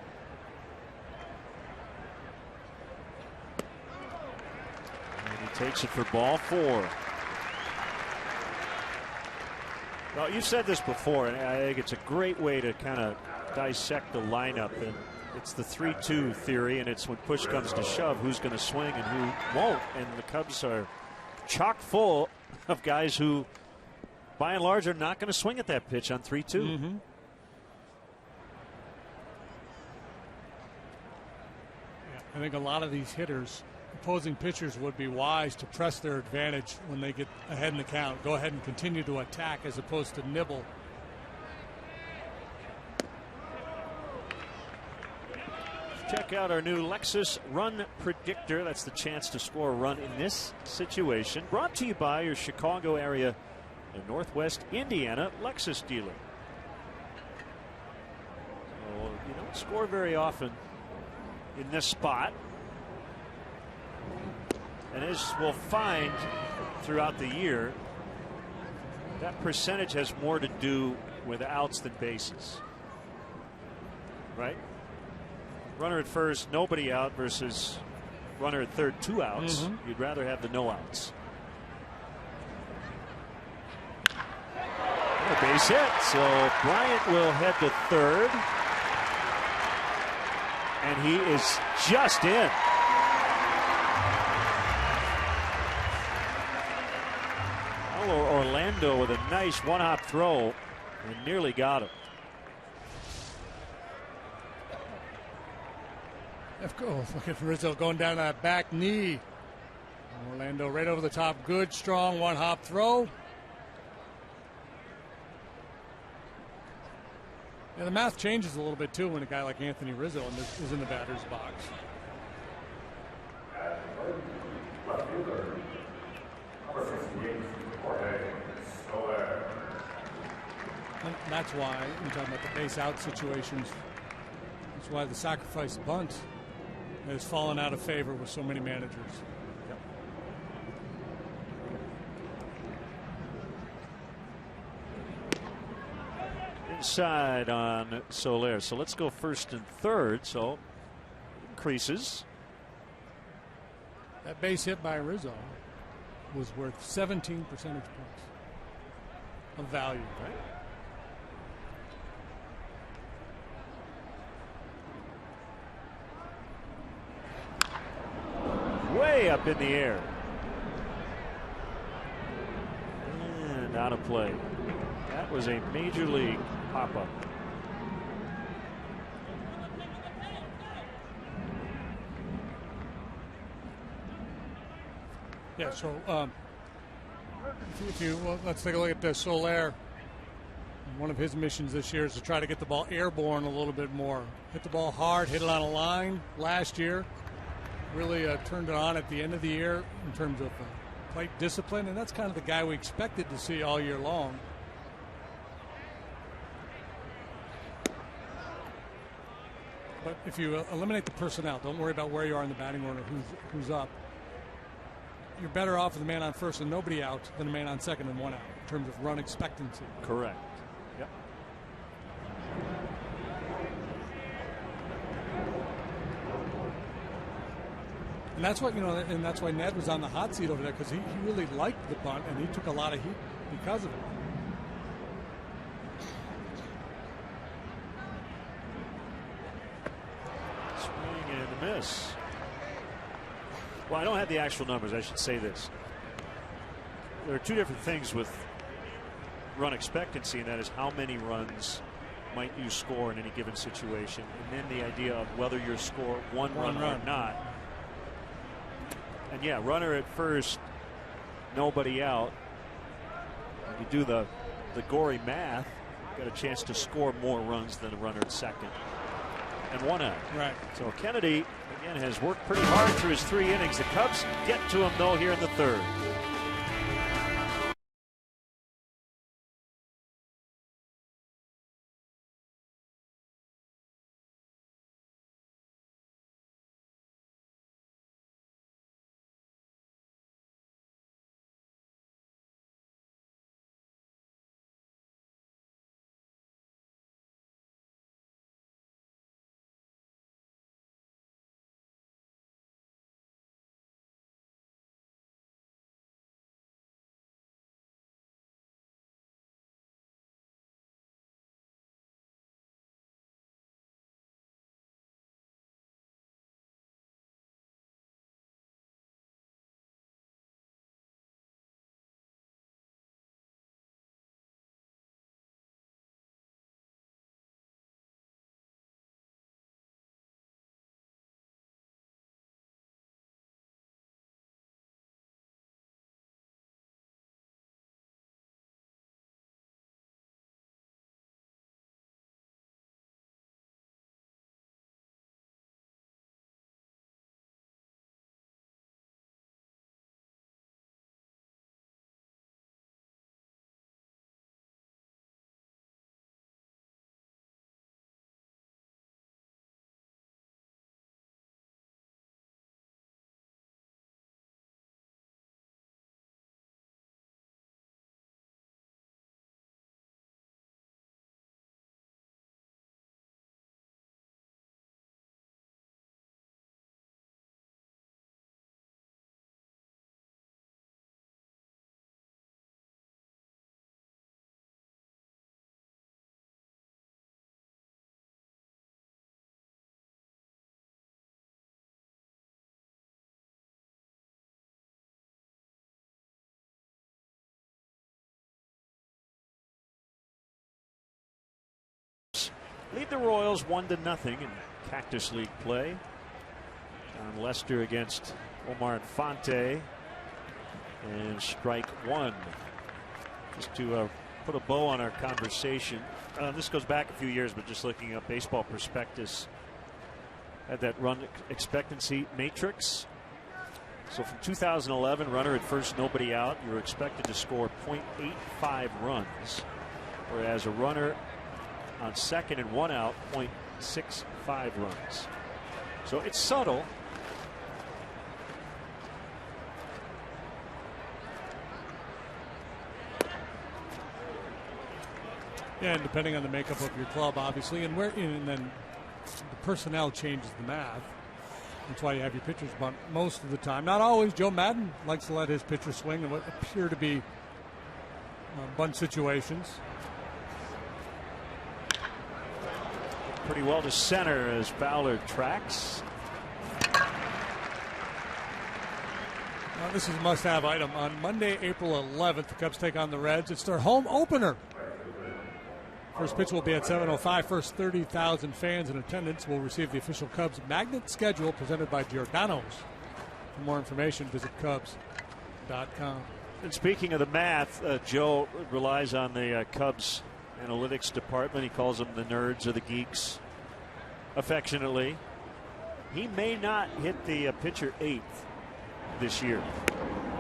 Takes it for ball 4. Well, you've said this before, and I think it's a great way to kind of dissect the lineup. And it's the 3-2 theory, and it's when push comes to shove, who's going to swing and who won't. And the Cubs are chock full of guys who, by and large, are not going to swing at that pitch on 3-2. Mm-hmm. I think a lot of these hitters, opposing pitchers, would be wise to press their advantage when they get ahead in the count. Go ahead and continue to attack as opposed to nibble. Check out our new Lexus Run Predictor. That's the chance to score a run in this situation. Brought to you by your Chicago area and Northwest Indiana Lexus dealer. So you don't score very often in this spot. And as we'll find throughout the year, that percentage has more to do with outs than bases. Right? Runner at first, nobody out versus runner at third, 2 outs. Mm-hmm. You'd rather have the no outs. A base hit. So Bryant will head to third. And he is just in. Orlando with a nice one-hop throw and nearly got him. Look at Rizzo going down that back knee. Orlando right over the top. Good, strong one-hop throw. Yeah, the math changes a little bit, too, when a guy like Anthony Rizzo is in the batter's box. And that's why, you're talking about the base out situations, that's why the sacrifice bunt has fallen out of favor with so many managers. Inside on Soler. So let's go first and third. So increases. That base hit by Rizzo was worth 17 percentage points of value. Right. Way up in the air. And out of play. That was a major league pop-up. Yeah, so let's take a look at Soler. One of his missions this year is to try to get the ball airborne a little bit more. Hit the ball hard, hit it on a line last year. Really turned it on at the end of the year in terms of plate discipline, and that's kind of the guy we expected to see all year long. But if you eliminate the personnel, don't worry about where you are in the batting order, who's up. You're better off with a man on first and nobody out than a man on second and 1 out in terms of run expectancy. Correct. Yep. And that's what, and that's why Ned was on the hot seat over there, because he really liked the bunt and he took a lot of heat because of it. Swing and a miss. Well, I don't have the actual numbers. I should say this. There are two different things with run expectancy, and that is how many runs might you score in any given situation, and then the idea of whether you score one run or not. And yeah, runner at first, nobody out. When you do the gory math, you got a chance to score more runs than a runner at second and 1 out. Right. So Kennedy again has worked pretty hard through his 3 innings. The Cubs get to him though here in the third. lead the Royals 1-0 in Cactus League play. On Lester against Omar Infante. And strike one. Just to put a bow on our conversation. This goes back a few years, but just looking up Baseball Prospectus had that run expectancy matrix. So from 2011, runner at first, nobody out. You're expected to score 0.85 runs, whereas a runner on second and one out, 0.65 runs. So it's subtle. Yeah, and depending on the makeup of your club, obviously, and then the personnel changes the math. That's why you have your pitchers bunt most of the time. Not always. Joe Madden likes to let his pitcher swing in what appear to be bunt situations. Pretty well to center as Fowler tracks. This is a must-have item. On Monday, April 11th, the Cubs take on the Reds. It's their home opener. First pitch will be at 7:05. First 30,000 fans in attendance will receive the official Cubs magnet schedule presented by Giordano's. For more information, visit Cubs.com. And speaking of the math, Joe relies on the Cubs analytics department. He calls them the nerds or the geeks, affectionately. He may not hit the pitcher eighth this year,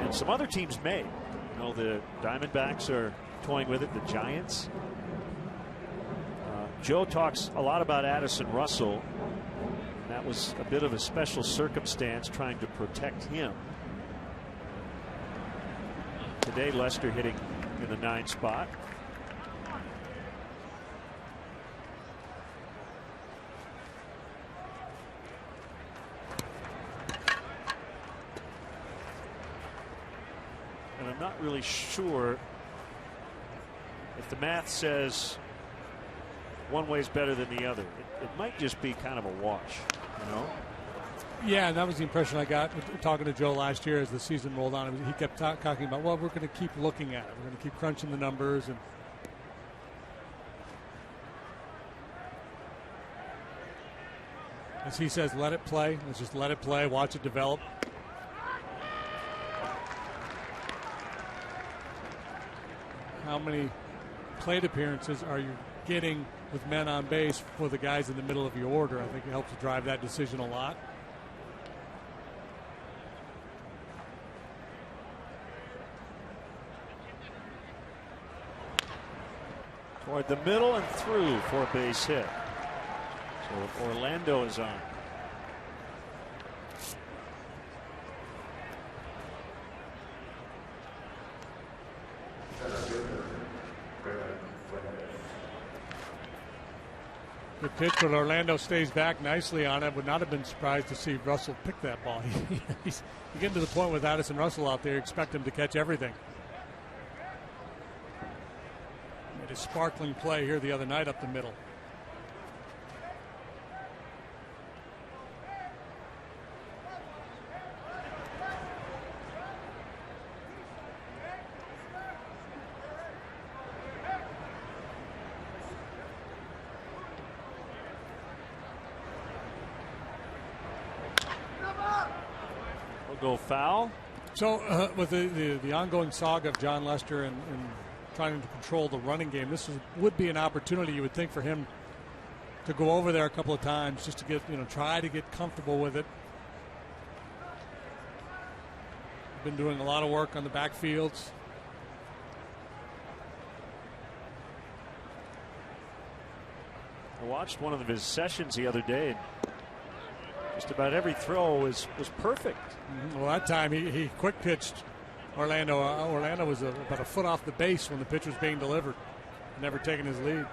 and some other teams may. You know, the Diamondbacks are toying with it. The Giants. Joe talks a lot about Addison Russell. That was a bit of a special circumstance, trying to protect him. Today, Lester hitting in the 9 spot. And I'm not really sure if the math says one way is better than the other. It might just be kind of a wash, you know? Yeah, and that was the impression I got talking to Joe last year as the season rolled on. He kept talking about, well, we're going to keep looking at it. We're going to keep crunching the numbers. And as he says, let it play. Let's just let it play, watch it develop. How many plate appearances are you getting with men on base for the guys in the middle of your order? I think it helps to drive that decision a lot. Toward the middle and through for a base hit. So Orlando is on. Good pitch, but Orlando stays back nicely on it. Would not have been surprised to see Russell pick that ball. He's getting to the point with Addison Russell out there, you expect him to catch everything. Made a sparkling play here the other night up the middle. Go foul. So with the ongoing saga of John Lester and trying to control the running game, this would be an opportunity, you would think, for him to go over there a couple of times just to get, try to get comfortable with it. Been doing a lot of work on the backfields. I watched one of his sessions the other day. Just about every throw was perfect. Well, that time he quick pitched Orlando. Orlando was about a foot off the base when the pitch was being delivered. Never taken his lead.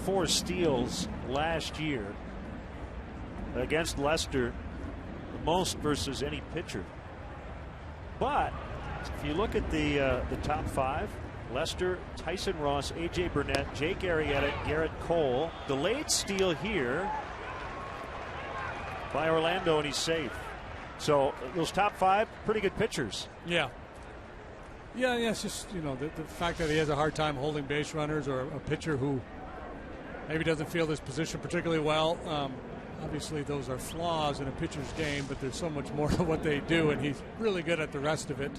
Four steals last year against Lester, the most versus any pitcher. But If you look at the top five, Lester, Tyson Ross, A.J. Burnett, Jake Arrieta, Garrett Cole. Delayed steal here by Orlando, and he's safe. So those top five, pretty good pitchers. Yeah. Yeah, it's just, the fact that he has a hard time holding base runners, or a pitcher who maybe doesn't feel this position particularly well. Obviously, those are flaws in a pitcher's game, but there's so much more to what they do, and he's really good at the rest of it.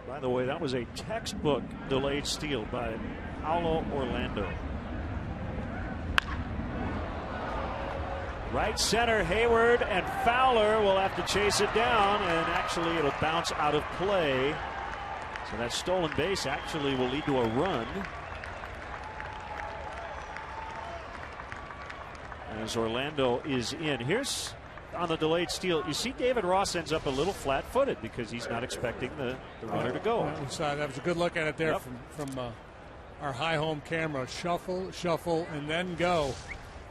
By the way, that was a textbook delayed steal by Paulo Orlando. Right center, Hayward, and Fowler will have to chase it down, and actually it'll bounce out of play. So that stolen base actually will lead to a run. As Orlando is in. Here's on the delayed steal. You see David Ross ends up a little flat-footed because he's not expecting the runner to go. That was a good look at it there from our high home camera. Shuffle, and then go.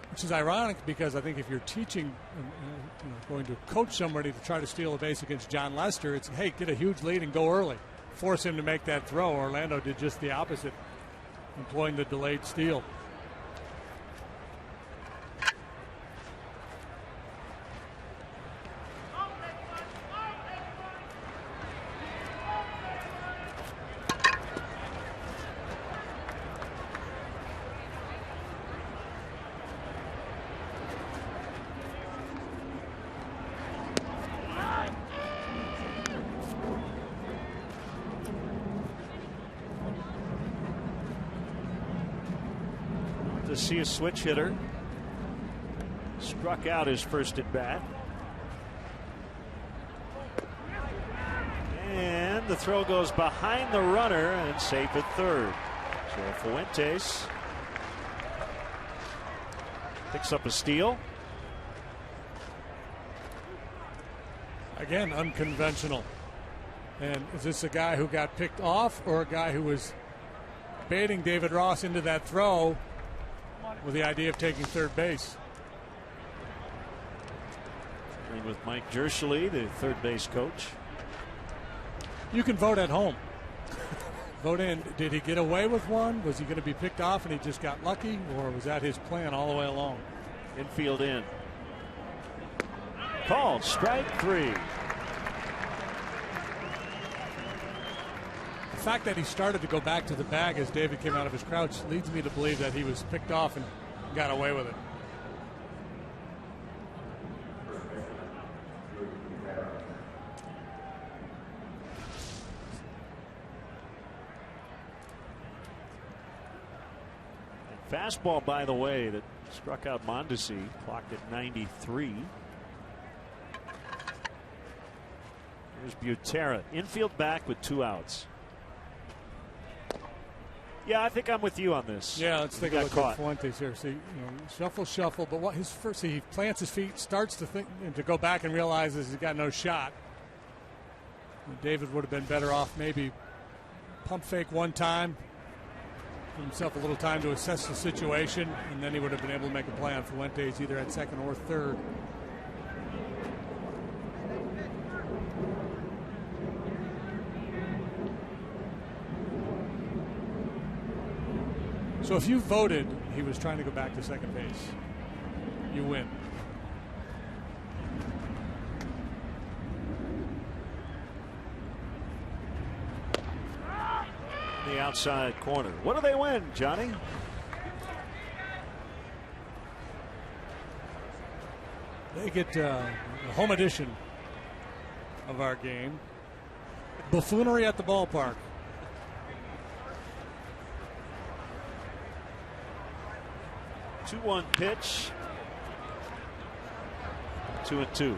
Which is ironic because I think if you're teaching, going to coach somebody to try to steal a base against John Lester, it's, hey, get a huge lead and go early. Force him to make that throw. Orlando did just the opposite, employing the delayed steal. To see a switch hitter. Struck out his first at bat. And the throw goes behind the runner and safe at third. So Fuentes picks up a steal. Again, unconventional. And is this a guy who got picked off, or a guy who was baiting David Ross into that throw with the idea of taking third base? And with Mike Jerschley, the third base coach. You can vote at home. Vote in. Did he get away with one? Was he going to be picked off and he just got lucky? Or was that his plan all the way along? Infield in. Called strike three. The fact that he started to go back to the bag as David came out of his crouch leads me to believe that he was picked off and got away with it. Fastball, by the way, that struck out Mondesi, clocked at 93. Here's Butera, infield back with 2 outs. Yeah, I think I'm with you on this. Yeah, let's take a look at Fuentes here. See, shuffle, but what his first, he plants his feet, starts to think and to go back and realizes he's got no shot. David would have been better off maybe pump fake one time, give himself a little time to assess the situation, and then he would have been able to make a play on Fuentes either at second or third. So if you voted he was trying to go back to second base, you win. The outside corner. What do they win, Johnny? They get a home edition of our game. Buffoonery at the ballpark. The 2-1 pitch. 2-2.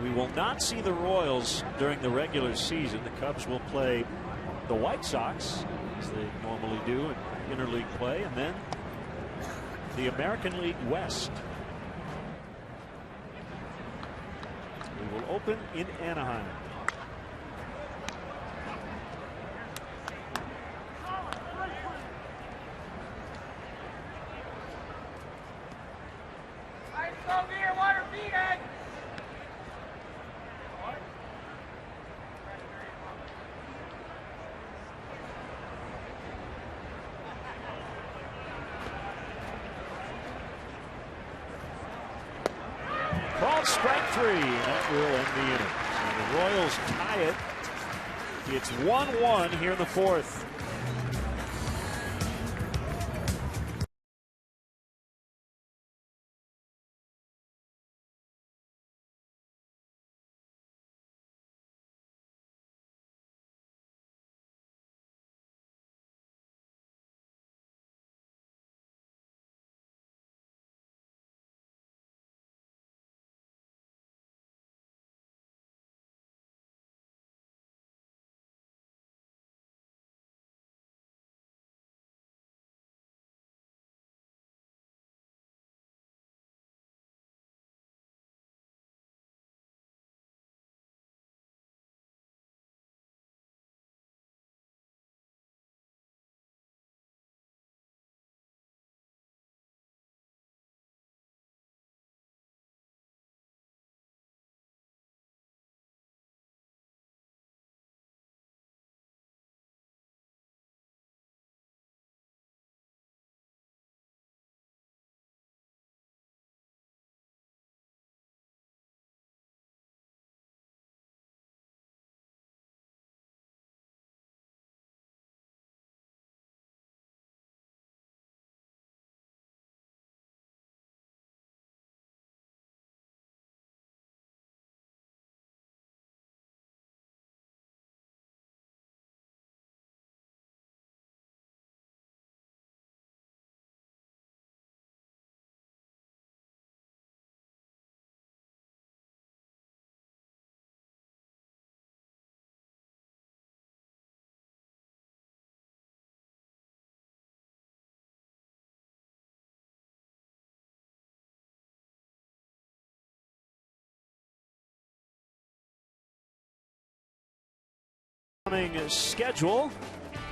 We will not see the Royals during the regular season. The Cubs will play the White Sox, as they normally do in interleague play, and then the American League West. We will open in Anaheim. strike three, and that will end the inning. So the Royals tie it. It's 1-1 here in the fourth. Schedule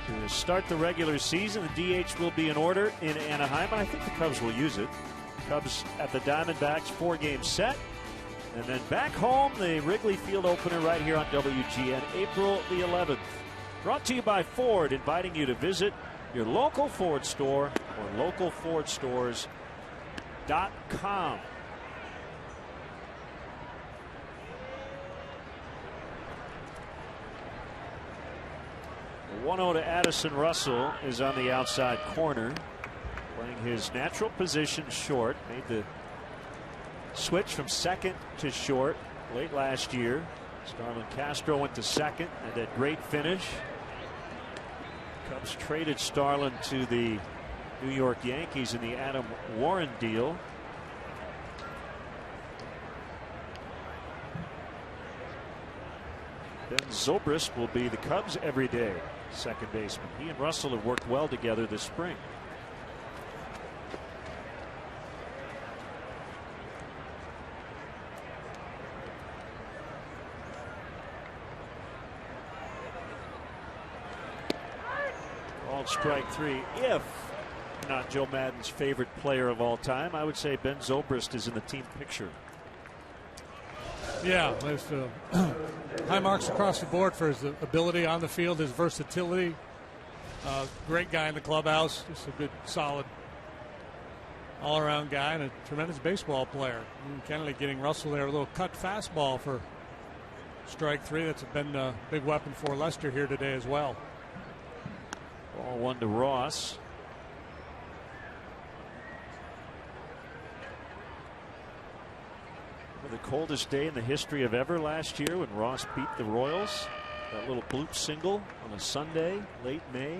to start the regular season. The DH will be in order in Anaheim, and I think the Cubs will use it. Cubs at the Diamondbacks, 4-game set. And then back home, the Wrigley Field opener right here on WGN, April the 11th. Brought to you by Ford, inviting you to visit your local Ford store or localfordstores.com. 1-0 to Addison Russell is on the outside corner, playing his natural position short. Made the switch from second to short late last year. Starlin Castro went to second and that great finish. Cubs traded Starlin to the New York Yankees in the Adam Warren deal. Ben Zobrist will be the Cubs' everyday second baseman. He and Russell have worked well together this spring. Called strike three. If not Joe Madden's favorite player of all time, I would say Ben Zobrist is in the team picture. Yeah, there's high marks across the board for his ability on the field, his versatility. Great guy in the clubhouse. Just a good, solid, all-around guy and a tremendous baseball player. Kennedy getting Russell there, a little cut fastball for strike three. That's been a big weapon for Lester here today as well. Ball one to Ross. The coldest day in the history of ever last year when Ross beat the Royals. That little bloop single on a Sunday, late May.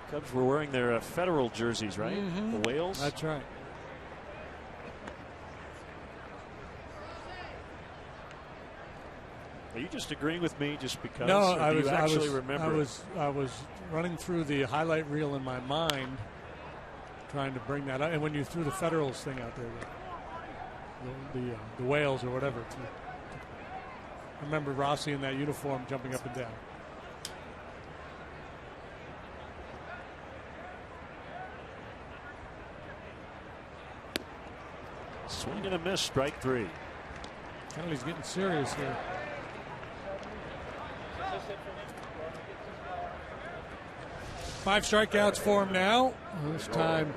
Cubs were wearing their federal jerseys, right? Mm-hmm. The Whales. That's right. Are you just agreeing with me just because? No, I was running through the highlight reel in my mind, trying to bring that up. And when you threw the Federals thing out there, the Whales or whatever, I remember Rossi in that uniform jumping up and down. Swing and a miss, strike three. Kennedy's getting serious here. Five strikeouts for him now. This time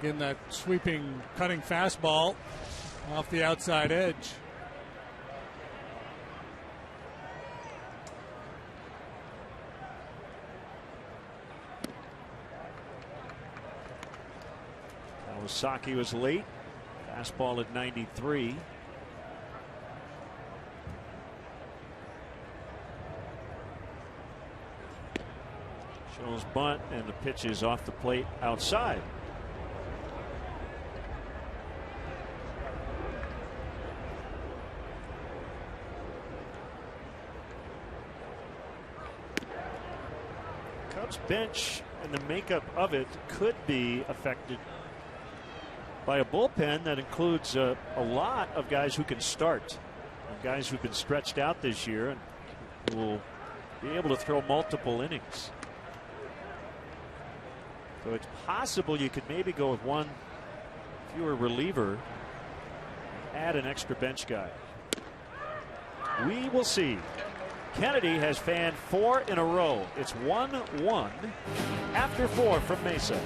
Again, that sweeping, cutting fastball off the outside edge. Kawasaki was late. Fastball at 93. Shows bunt, and the pitch is off the plate outside. Cubs bench and the makeup of it could be affected by a bullpen that includes a lot of guys who can start, and guys who've been stretched out this year and who will be able to throw multiple innings. So it's possible you could maybe go with one fewer reliever, add an extra bench guy. We will see. Kennedy has fanned 4 in a row. It's 1-1 after 4 from Mesa.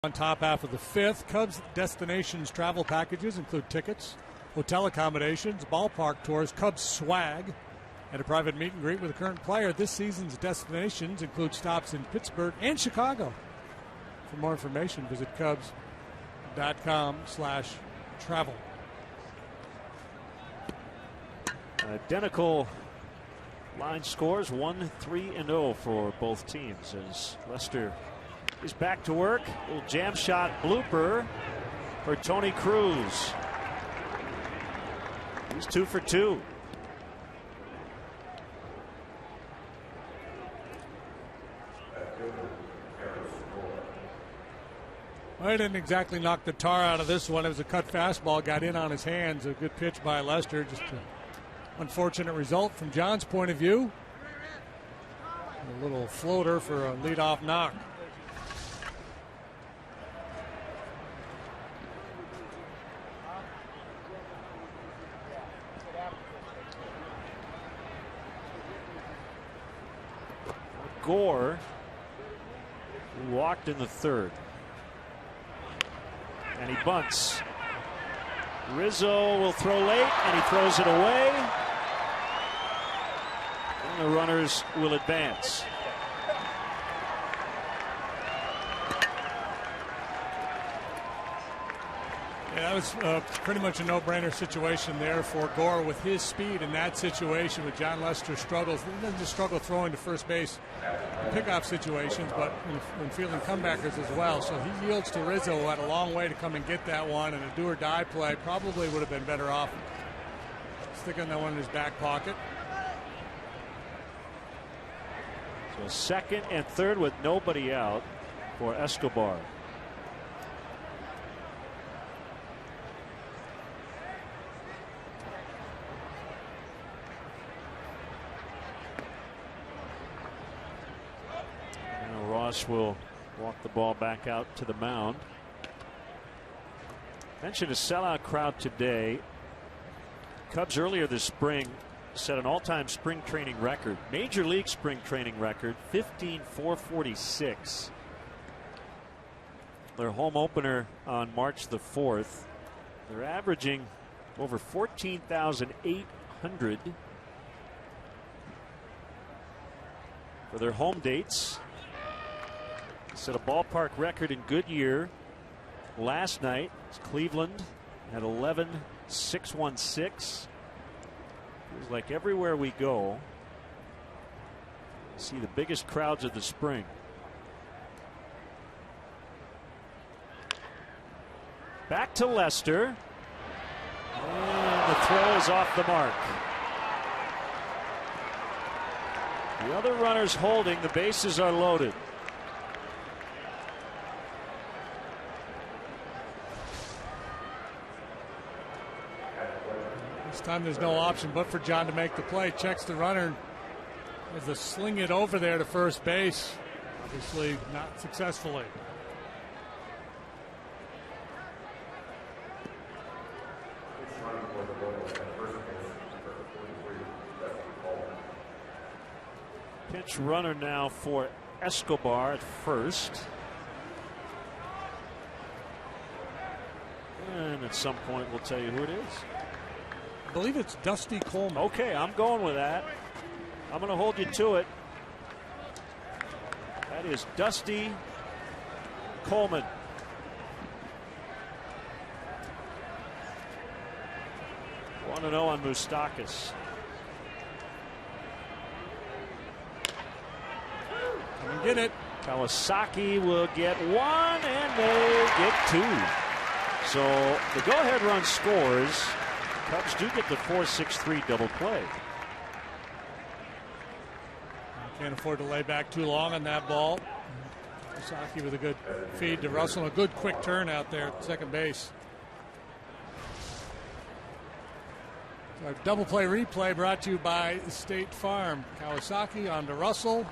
On top half of the 5th, Cubs destinations travel packages include tickets, hotel accommodations, ballpark tours, Cubs swag, and a private meet and greet with a current player. This season's destinations include stops in Pittsburgh and Chicago. For more information, visit Cubs.com/travel. Identical line scores, 1-3-0 for both teams as Lester is back to work. Little jam shot blooper for Tony Cruz. He's 2 for 2. I didn't exactly knock the tar out of this one. It was a cut fastball, got in on his hands. A good pitch by Lester. Just an unfortunate result from John's point of view. A little floater for a leadoff knock. Gore walked in the 3rd. And he bunts. Rizzo will throw late, and he throws it away. And the runners will advance. Yeah, that was pretty much a no-brainer situation there for Gore with his speed in that situation. With John Lester struggles, he doesn't just struggle throwing to first base in pickoff situations, but in fielding comebackers as well. So he yields to Rizzo, who had a long way to come and get that one, and a do-or-die play probably would have been better off sticking that one in his back pocket. So second and third with nobody out for Escobar. Ross will walk the ball back out to the mound. Mentioned a sellout crowd today. Cubs earlier this spring set an all-time spring training record, major league spring training record, 15,446. Their home opener on March the 4th. They're averaging over 14,800 for their home dates. Set a ballpark record in Goodyear last night. Cleveland had 11,616. Feels like everywhere we go, see the biggest crowds of the spring. Back to Lester. And the throw is off the mark. The other runner's holding. The bases are loaded. This time there's no option but for John to make the play. Checks the runner as to sling it over there to first base. Obviously not successfully. Pitch runner now for Escobar at first. And at some point we'll tell you who it is. I believe it's Dusty Coleman. Okay, I'm going with that. I'm going to hold you to it. That is Dusty Coleman. Want to know on Moustakas. Come and get it. Kawasaki will get one, and they get two. So the go-ahead run scores. Cubs do get the 4-6-3 double play. Can't afford to lay back too long on that ball. Kawasaki with a good feed to Russell. A good quick turn out there at second base. Our double play replay brought to you by State Farm. Kawasaki on to Russell.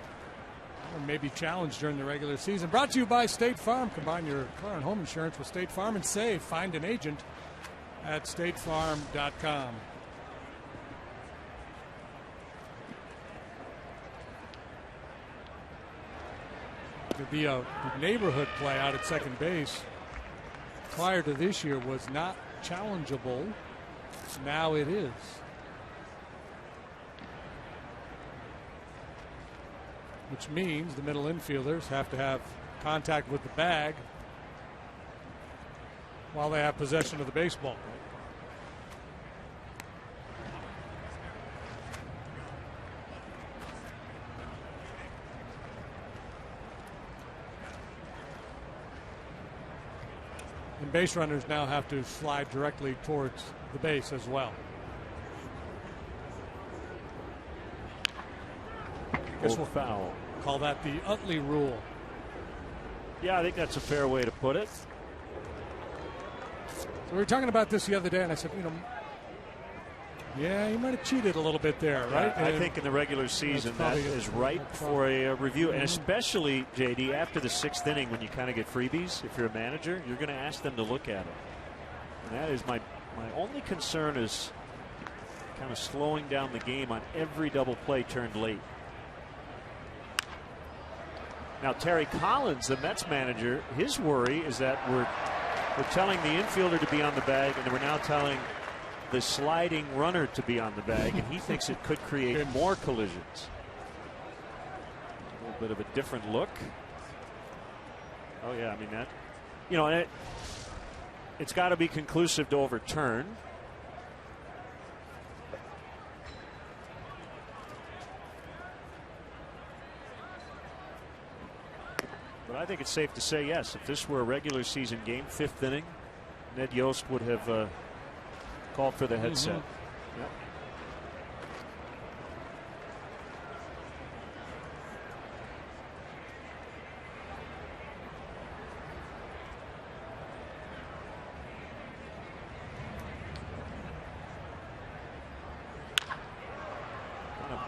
Or maybe challenged during the regular season. Brought to you by State Farm. Combine your car and home insurance with State Farm and save. Find an agent at statefarm.com. There'd be a neighborhood play out at second base. Prior to this year was not challengeable. Now it is. Which means the middle infielders have to have contact with the bag while they have possession of the baseball. And base runners now have to slide directly towards the base as well. Guess we'll foul. Call that the Utley rule. Yeah, I think that's a fair way to put it. So we were talking about this the other day, and I said, yeah, you might have cheated a little bit there, right? I think in the regular season that is ripe for a review, and especially, JD, after the sixth inning when you kind of get freebies, if you're a manager, you're going to ask them to look at it. And that is my only concern is kind of slowing down the game on every double play turned late. Now, Terry Collins, the Mets manager, his worry is that we're telling the infielder to be on the bag, and we're now telling the sliding runner to be on the bag, and he thinks it could create more collisions. A little bit of a different look. Oh, yeah, I mean that. It's got to be conclusive to overturn. But I think it's safe to say yes. If this were a regular season game, 5th inning, Ned Yost would have called for the headset. Yep.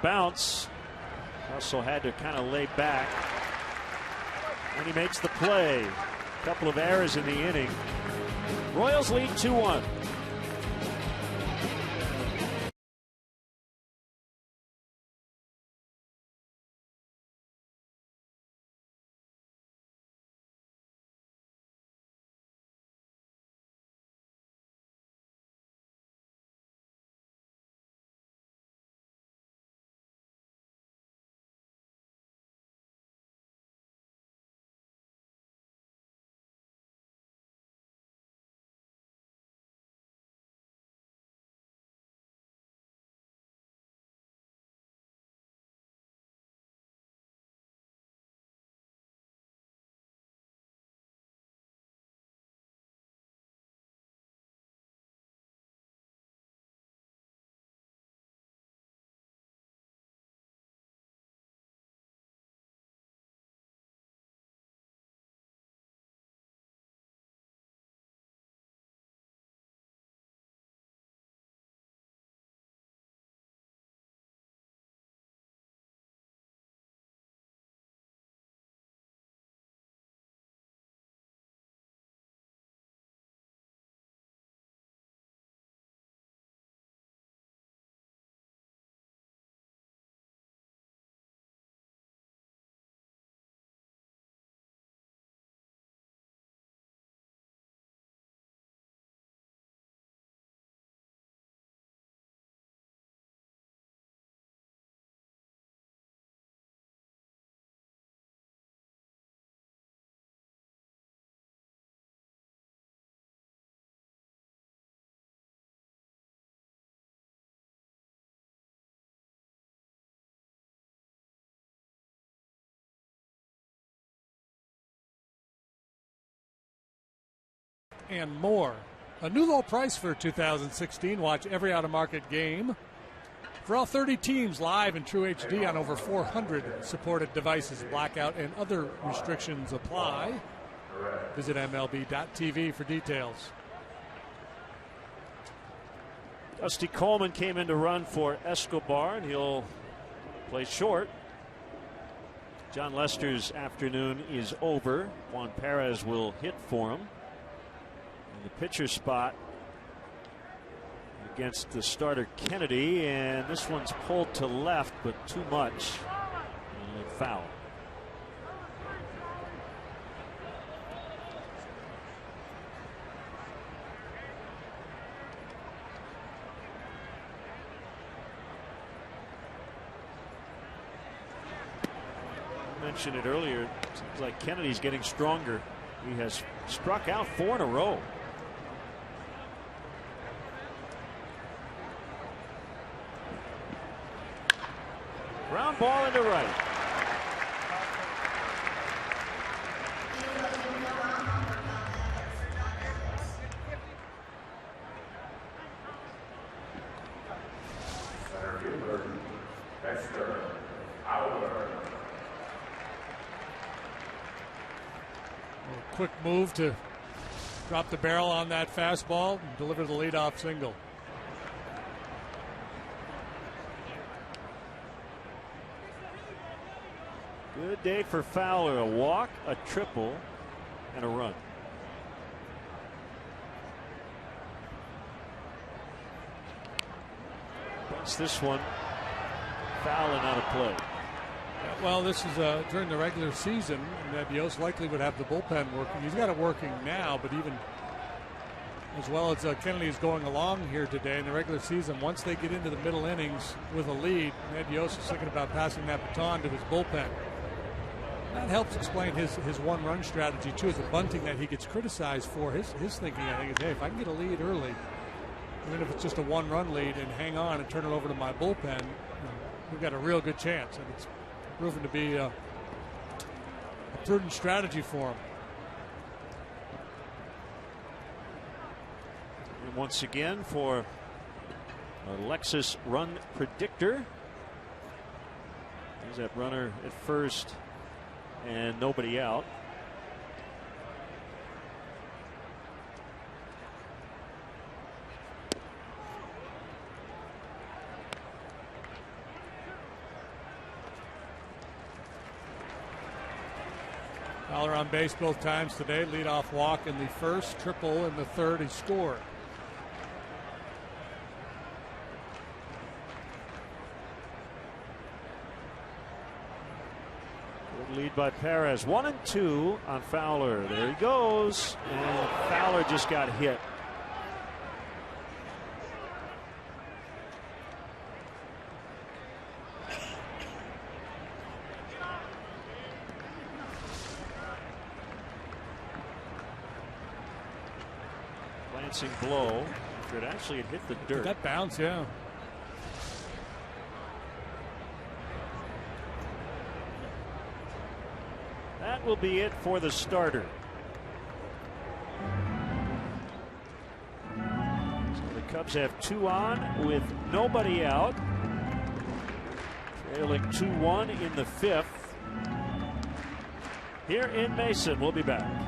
Bounce. Russell had to kind of lay back. And he makes the play. A couple of errors in the inning. Royals lead 2-1. And more. A new low price for 2016. Watch every out-of-market game for all 30 teams live in true HD on over 400 supported devices. Blackout and other restrictions apply. Visit MLB.tv for details. Dusty Coleman came in to run for Escobar, and he'll play short. John Lester's afternoon is over. Juan Perez will hit for him. The pitcher spot against the starter Kennedy, and this one's pulled to left, but too much. And foul. I mentioned it earlier. It seems like Kennedy's getting stronger. He has struck out 4 in a row. Ground ball into right. A quick move to drop the barrel on that fastball and deliver the leadoff single. Good day for Fowler. A walk, a triple, and a run. That's this one. Foul and out of play. Well, this is during the regular season. Ned Yost likely would have the bullpen working. He's got it working now, but even as well as Kennedy is going along here today in the regular season, once they get into the middle innings with a lead, Ned Yost is thinking about passing that baton to his bullpen. That helps explain his one-run strategy, too, is the bunting that he gets criticized for. His thinking, I think, is, hey, if I can get a lead early, even if it's just a one-run lead, and hang on and turn it over to my bullpen, we've got a real good chance. And it's proven to be a prudent strategy for him. And once again, for a Lexus run predictor, there's that runner at first and nobody out. Fowler on base both times today. Leadoff walk in the first, triple in the third. He scored. Good lead by Perez. 1-2 on Fowler. There he goes. And Fowler just got hit. Blow after it actually had hit the dirt. That bounce, yeah. That will be it for the starter. So the Cubs have 2 on with nobody out. Trailing 2-1 in the 5th. Here in Mason, we'll be back.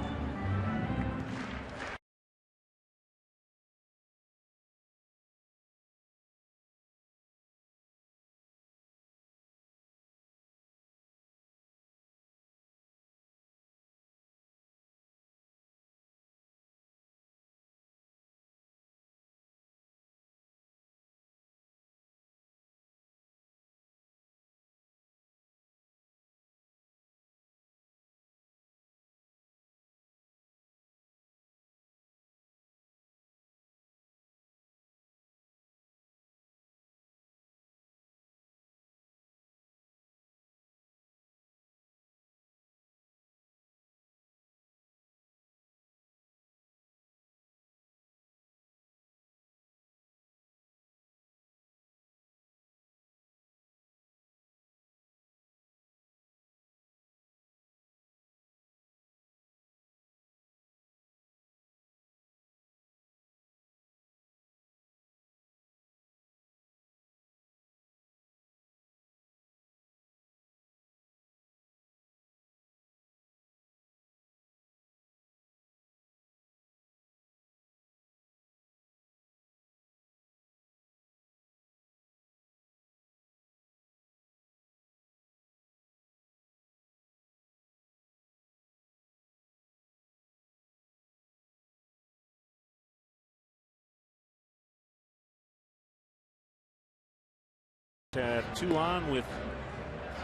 Have 2 on with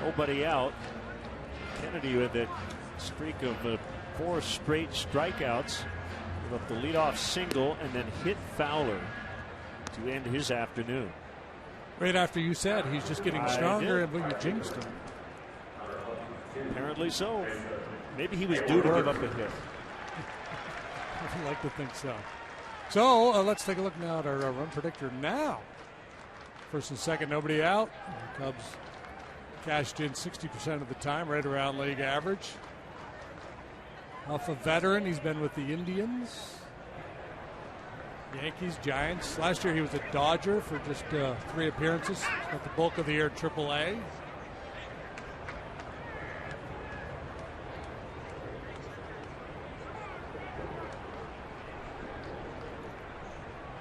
nobody out. Kennedy with that streak of 4 straight strikeouts. Give up the leadoff single and then hit Fowler to end his afternoon. Right after you said he's just getting stronger, and you jinxed him. Apparently so. Maybe he was due to give up a hit. I'd like to think so. So let's take a look now at our run predictor now. First and second, nobody out. The Cubs cashed in 60% of the time, right around league average. Alpha veteran, he's been with the Indians, Yankees, Giants. Last year he was a Dodger for just 3 appearances. Spent the bulk of the year at AAA.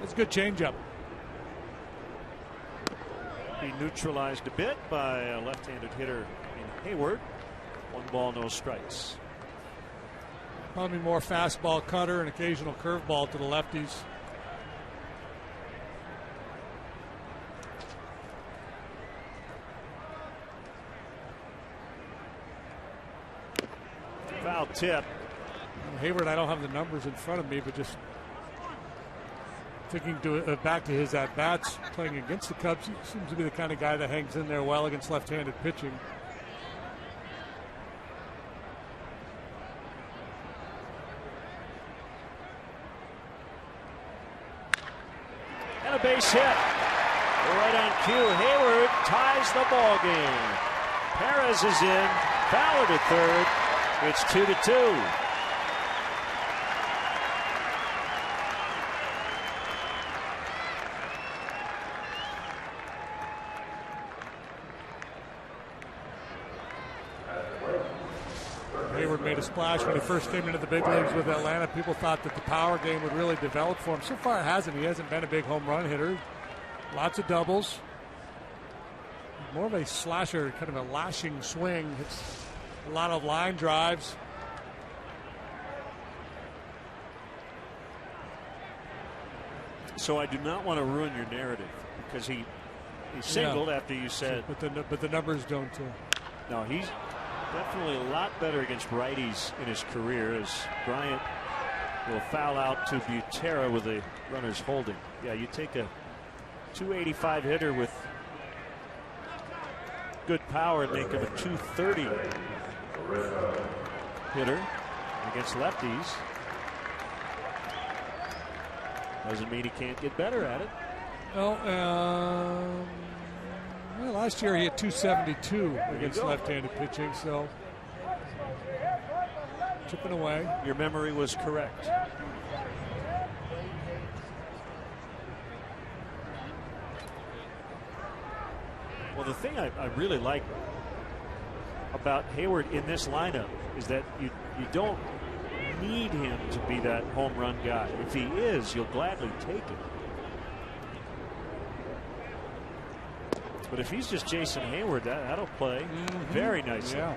That's a good changeup. Be neutralized a bit by a left-handed hitter in Hayward. 1 ball, no strikes. Probably more fastball, cutter, and occasional curveball to the lefties. Foul tip. Hayward, I don't have the numbers in front of me, but just thinking back to his at-bats playing against the Cubs, he seems to be the kind of guy that hangs in there well against left-handed pitching. And a base hit. Right on cue, Hayward ties the ball game. Perez is in. Fowler to third. It's 2-2. Hayward made a splash when he first came into the big leagues with Atlanta. People thought that the power game would really develop for him. So far it hasn't. He hasn't been a big home run hitter. Lots of doubles. More of a slasher, kind of a lashing swing. It's a lot of line drives. So I do not want to ruin your narrative because he singled after you said. But the numbers don't. No, he's definitely a lot better against righties in his career, as Bryant will foul out to Butera with the runners holding. Yeah, you take a 285 hitter with good power and make him a 230 hitter against lefties. Doesn't mean he can't get better at it. Well, last year he had 272 against left-handed pitching, so chipping away. Your memory was correct. Well, the thing I really like about Hayward in this lineup is that you don't need him to be that home run guy. If he is, you'll gladly take it. But if he's just Jason Hayward, that'll play very nicely. Yeah.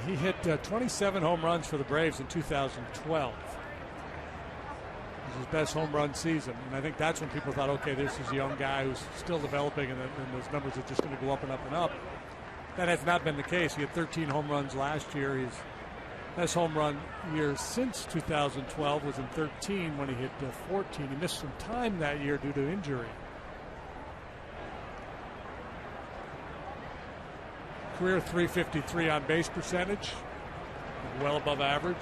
He hit 27 home runs for the Braves in 2012. It was his best home run season. And I think that's when people thought, okay, this is a young guy who's still developing, and those numbers are just going to go up and up and up. That has not been the case. He had 13 home runs last year. His best home run year since 2012 was in 13 when he hit 14. He missed some time that year due to injury. Career .353 on base percentage, well above average.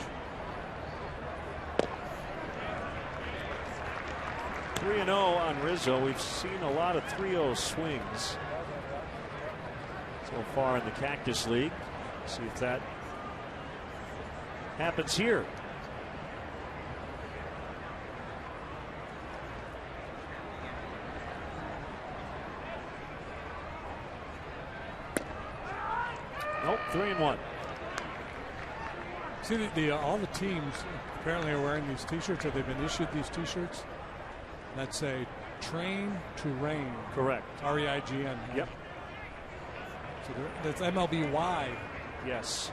3-0 on Rizzo. We've seen a lot of 3-0 swings so far in the Cactus League. See if that happens here. Nope, 3-1. See, all the teams apparently are wearing these T-shirts, or they've been issued these T-shirts that say "Train to Reign." Correct. R-E-I-G-N. Yep. So that's MLB-Y. Yes.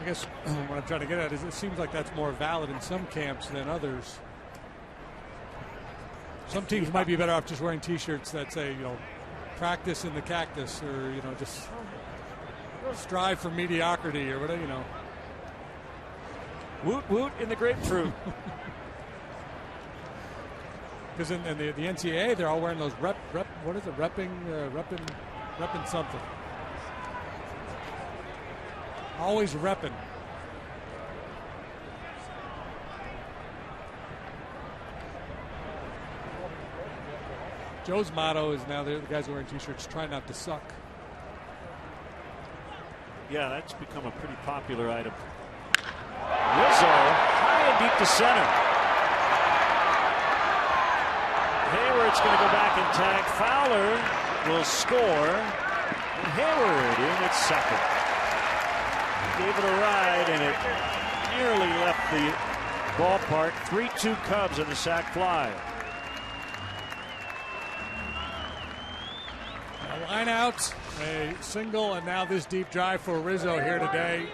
I guess what I'm trying to get at is it seems like that's more valid in some camps than others. Some teams might be better off just wearing T-shirts that say, practice in the cactus, or just strive for mediocrity, or whatever, Woot woot in the grapefruit. Because in the NCAA, they're all wearing those what is it, repping something. Always repping. Joe's motto is now the guys wearing T-shirts, try not to suck. Yeah, that's become a pretty popular item. Rizzo high and deep to center. Hayward's going to go back and tag. Fowler will score. And Hayward in at second. Gave it a ride, and it nearly left the ballpark. 3-2 Cubs on the sac fly. A line out, a single, and now this deep drive for Rizzo here today.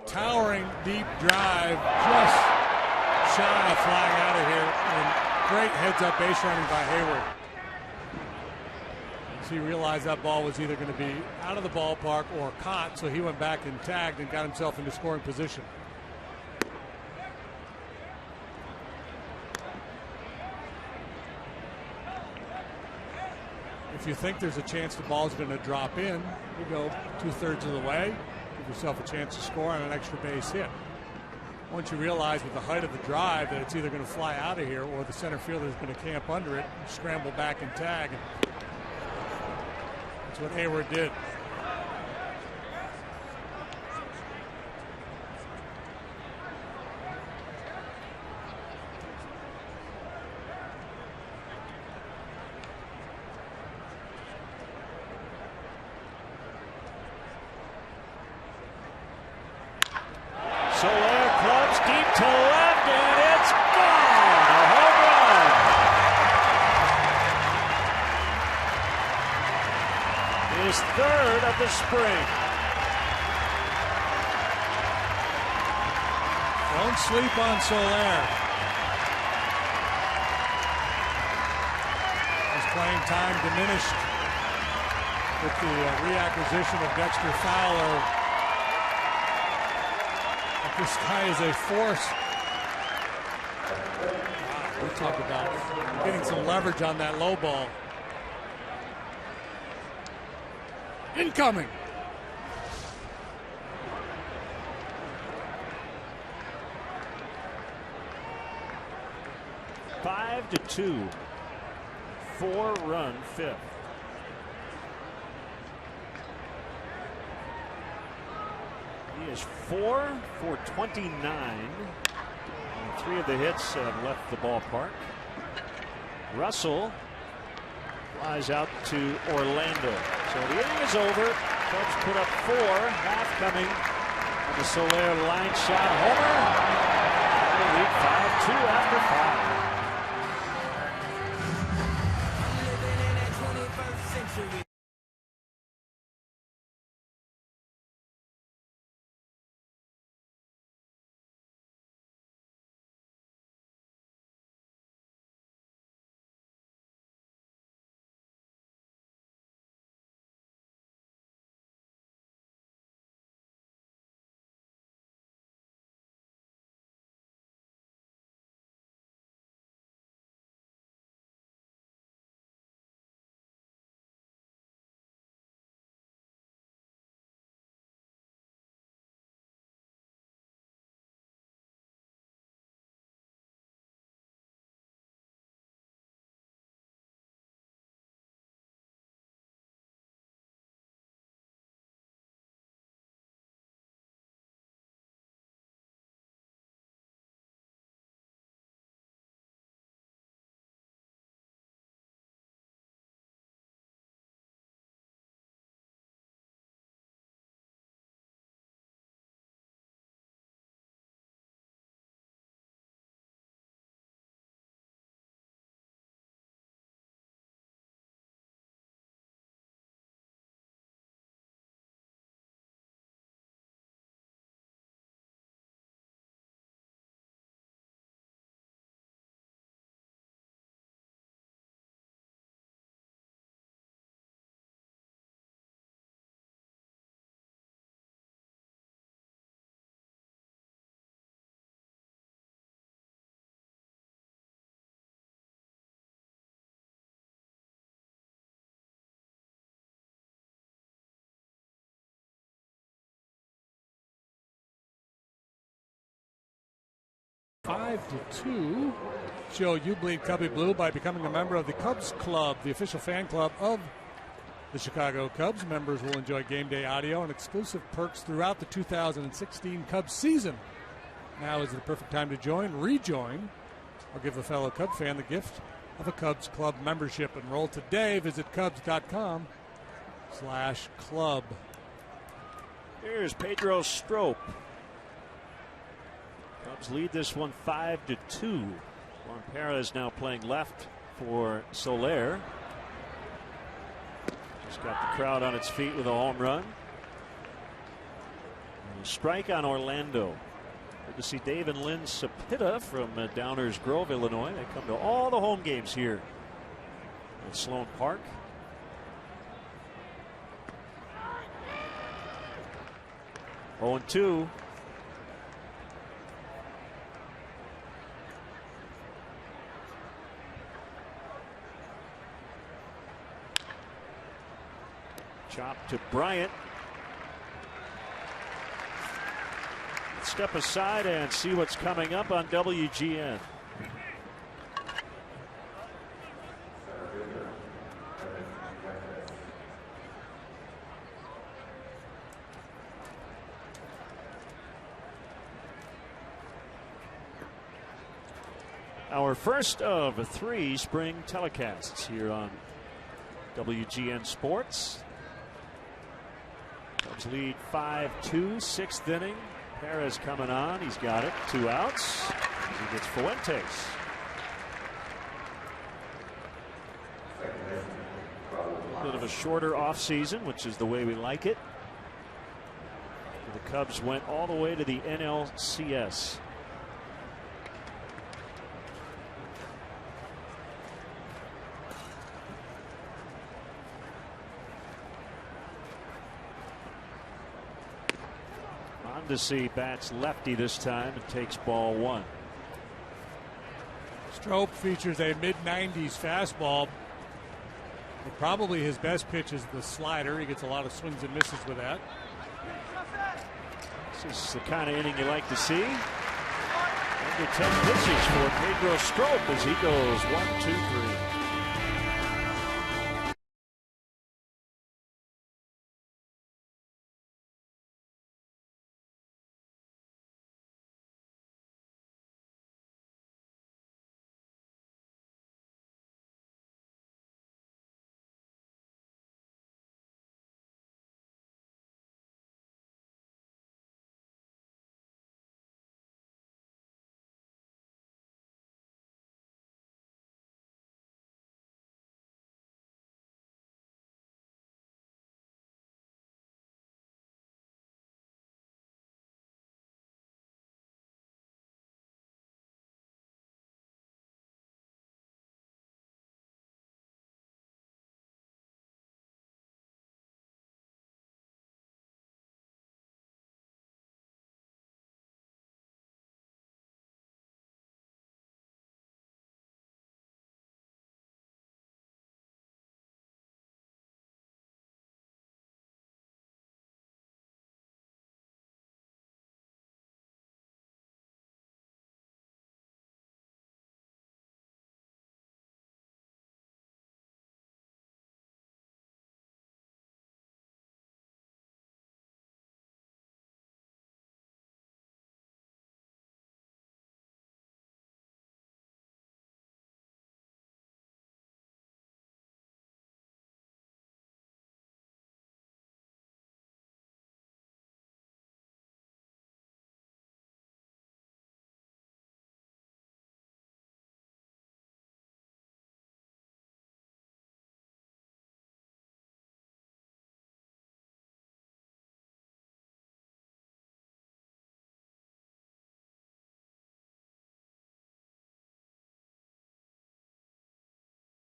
Towering deep drive, just shy of flying out of here, and great heads-up base running by Hayward. So he realized that ball was either going to be out of the ballpark or caught, so he went back and tagged and got himself into scoring position. If you think there's a chance the ball's going to drop in, you go 2/3 of the way, give yourself a chance to score on an extra base hit. Once you realize with the height of the drive that it's either going to fly out of here or the center fielder is going to camp under it, scramble back and tag. That's what Hayward did. Soler clubs deep to left, and it's gone! A home run! His third of the spring. Don't sleep on Soler. His playing time diminished with the reacquisition of Dexter Fowler. This guy is a force. Wow, we talk about getting some leverage on that low ball. Incoming. Five to 2. 4-run fifth. He is 4 for 29. And 3 of the hits have left the ballpark. Russell flies out to Orlando. So the inning is over. Cubs put up 4. Half coming on the Soler line shot homer. They lead 5-2 after 5. Five to 2. Show you bleed Cubby Blue by becoming a member of the Cubs Club, the official fan club of the Chicago Cubs. Members will enjoy game day audio and exclusive perks throughout the 2016 Cubs season. Now is the perfect time to rejoin, or give a fellow Cub fan the gift of a Cubs Club membership. Enroll today. Visit Cubs.com/club. Here's Pedro Strop. Cubs lead this one 5-2. Juan Parra is now playing left for Soler. Just got the crowd on its feet with a home run. And a strike on Orlando. Good to see Dave and Lynn Cepeda from Downers Grove, Illinois. They come to all the home games here at Sloan Park. Oh, 2. Chop to Bryant. Step aside and see what's coming up on WGN. Our first of 3 spring telecasts here on WGN Sports. Cubs lead 5-2, 6th inning. Perez coming on. He's got it. 2 outs. He gets Fuentes. A bit of a shorter offseason, which is the way we like it. The Cubs went all the way to the NLCS. Mondesi bats lefty this time and takes ball 1. Strop features a mid-90s fastball. But probably his best pitch is the slider. He gets a lot of swings and misses with that. This is the kind of inning you like to see. Under 10 pitches for Pedro Strop as he goes 1, 2, 3.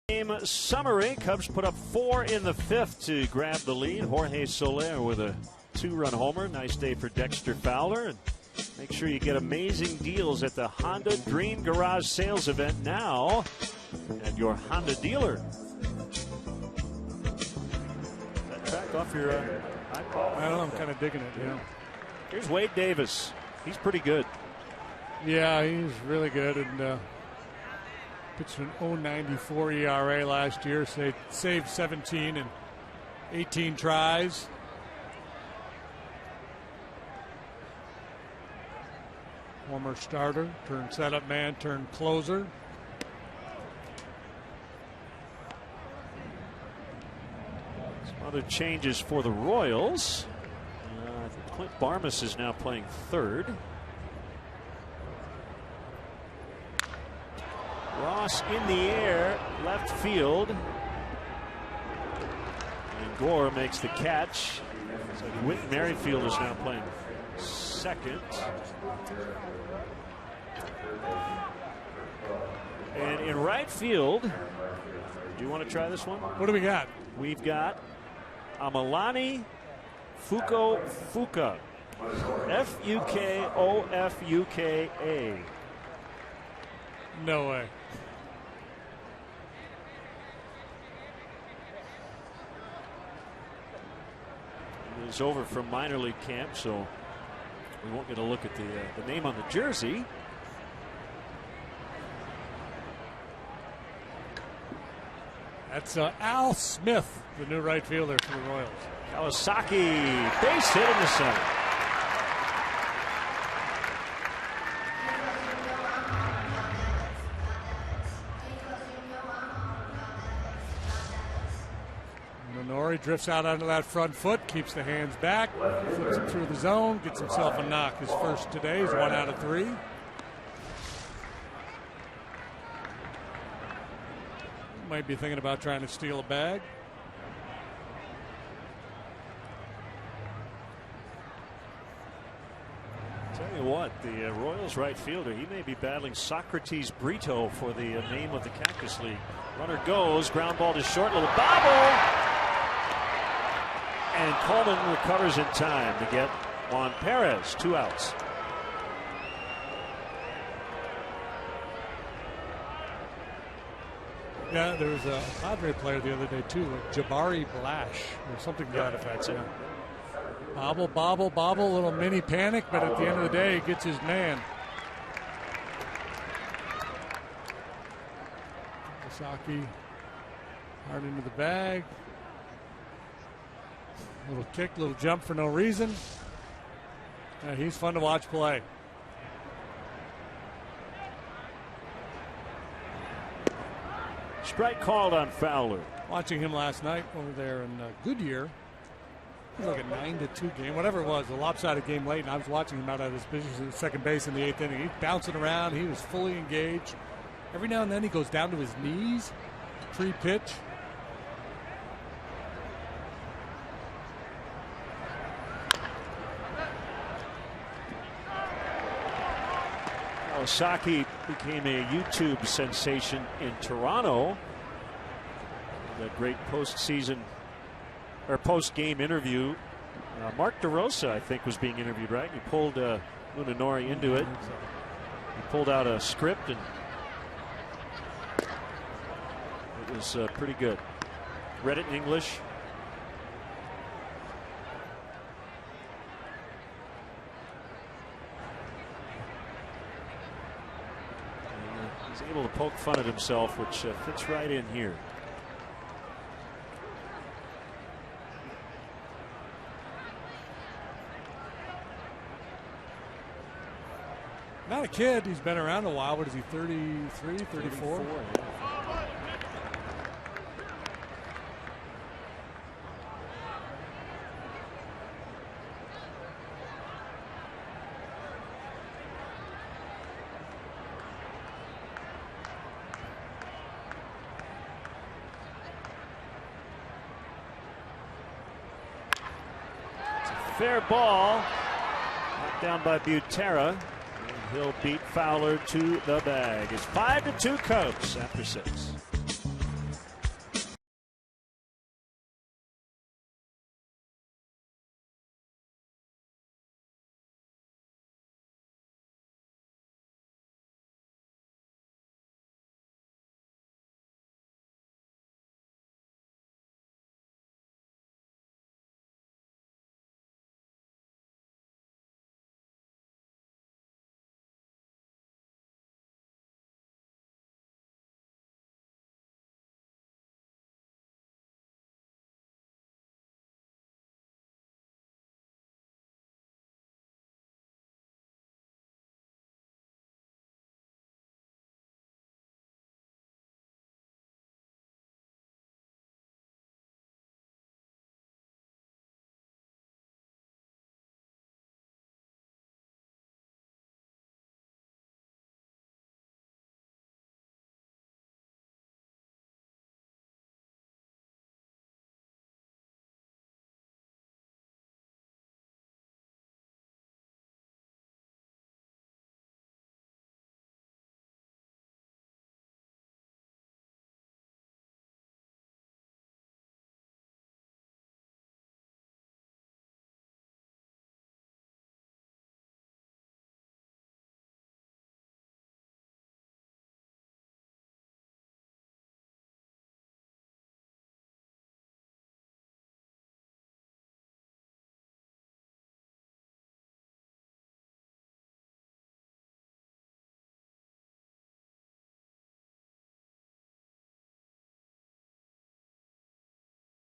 Game summary. Cubs put up 4 in the 5th to grab the lead. Jorge Soler with a 2-run homer. Nice day for Dexter Fowler. And make sure you get amazing deals at the Honda Dream Garage Sales event now at your Honda dealer. That track off your iPod? I don't know. I'm kind of digging it. Yeah. Here's Wade Davis. He's pretty good. Yeah, he's really good. And pitched an 0.94 ERA last year. Saved 17 and 18 tries. Former starter, turned setup man, turned closer. Some other changes for the Royals. Clint Barmas is now playing 3rd. Ross in the air, left field. And Gore makes the catch. So Whit Merrifield is now playing 2nd. And in right field, do you want to try this one? What do we got? We've got Amalani Fuka. Fukofuka. No way. is over from minor league camp, so we won't get a look at the name on the jersey. That's Al Smith, the new right fielder for the Royals. Kawasaki, base hit in the center. Minori drifts out onto that front foot, keeps the hands back, flips it through the zone, gets himself a knock. His first today is 1 out of 3. Might be thinking about trying to steal a bag. Tell you what, the Royals right fielder, he may be battling Socrates Brito for the name of the Cactus League. Runner goes, ground ball to short, little bobble. And Coleman recovers in time to get Juan Perez, 2 outs. Yeah, there was a Padre player the other day too, like Jabari Blash or something to that effect. Yeah. Bobble, bobble, bobble, little mini panic, but at the end of the day, he gets his man. Kawasaki hard into the bag. Little kick, little jump for no reason. He's fun to watch play. Strike called on Fowler. Watching him last night over there in Goodyear. It was like a 9-2 game, whatever it was, a lopsided game late, and I was watching him out of his position at second base in the 8th inning. He's bouncing around. He was fully engaged. Every now and then he goes down to his knees pre-pitch. Kawasaki became a YouTube sensation in Toronto. That great postseason or post-game interview. Mark DeRosa, I think, was being interviewed, right? He pulled Munenori into it. He pulled out a script, and it was pretty good. Read it in English. He's able to poke fun at himself, which fits right in here. Not a kid. He's been around a while. What is he, 33, 34? Yeah. Fair ball. Knocked down by Butera. And he'll beat Fowler to the bag. It's 5-2 Cubs after 6.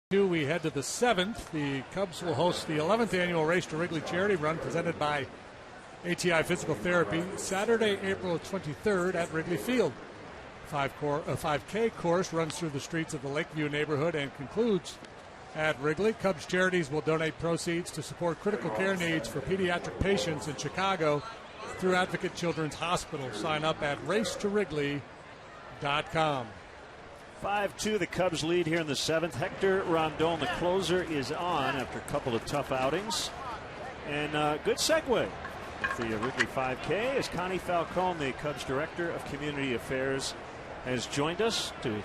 We head to the 7th. The Cubs will host the 11th annual Race to Wrigley charity run presented by ATI Physical Therapy, Saturday, April 23rd at Wrigley Field. 5K course runs through the streets of the Lakeview neighborhood and concludes at Wrigley. Cubs Charities will donate proceeds to support critical care needs for pediatric patients in Chicago through Advocate Children's Hospital. Sign up at racetowrigley.com. 5-2, the Cubs lead here in the 7th. Hector Rondon, the closer, is on after a couple of tough outings. And good segue with the Wrigley 5K as Connie Falcone, the Cubs Director of Community Affairs, has joined us to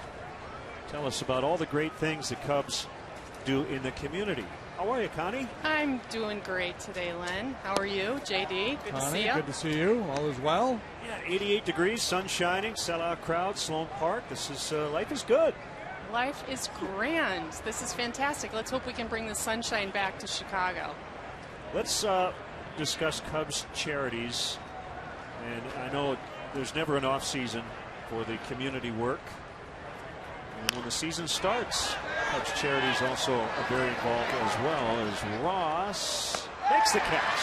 tell us about all the great things the Cubs do in the community. How are you, Connie? I'm doing great today, Len. How are you, JD? Good Connie, to see you. Good to see you. All is well. Yeah, 88 degrees, sun shining, sellout crowd, Sloan Park. This is life is good. Life is grand. This is fantastic. Let's hope we can bring the sunshine back to Chicago. Let's discuss Cubs charities. And I know there's never an off season for the community work. And when the season starts, Cubs charities also are very involved as well, as Ross makes the catch.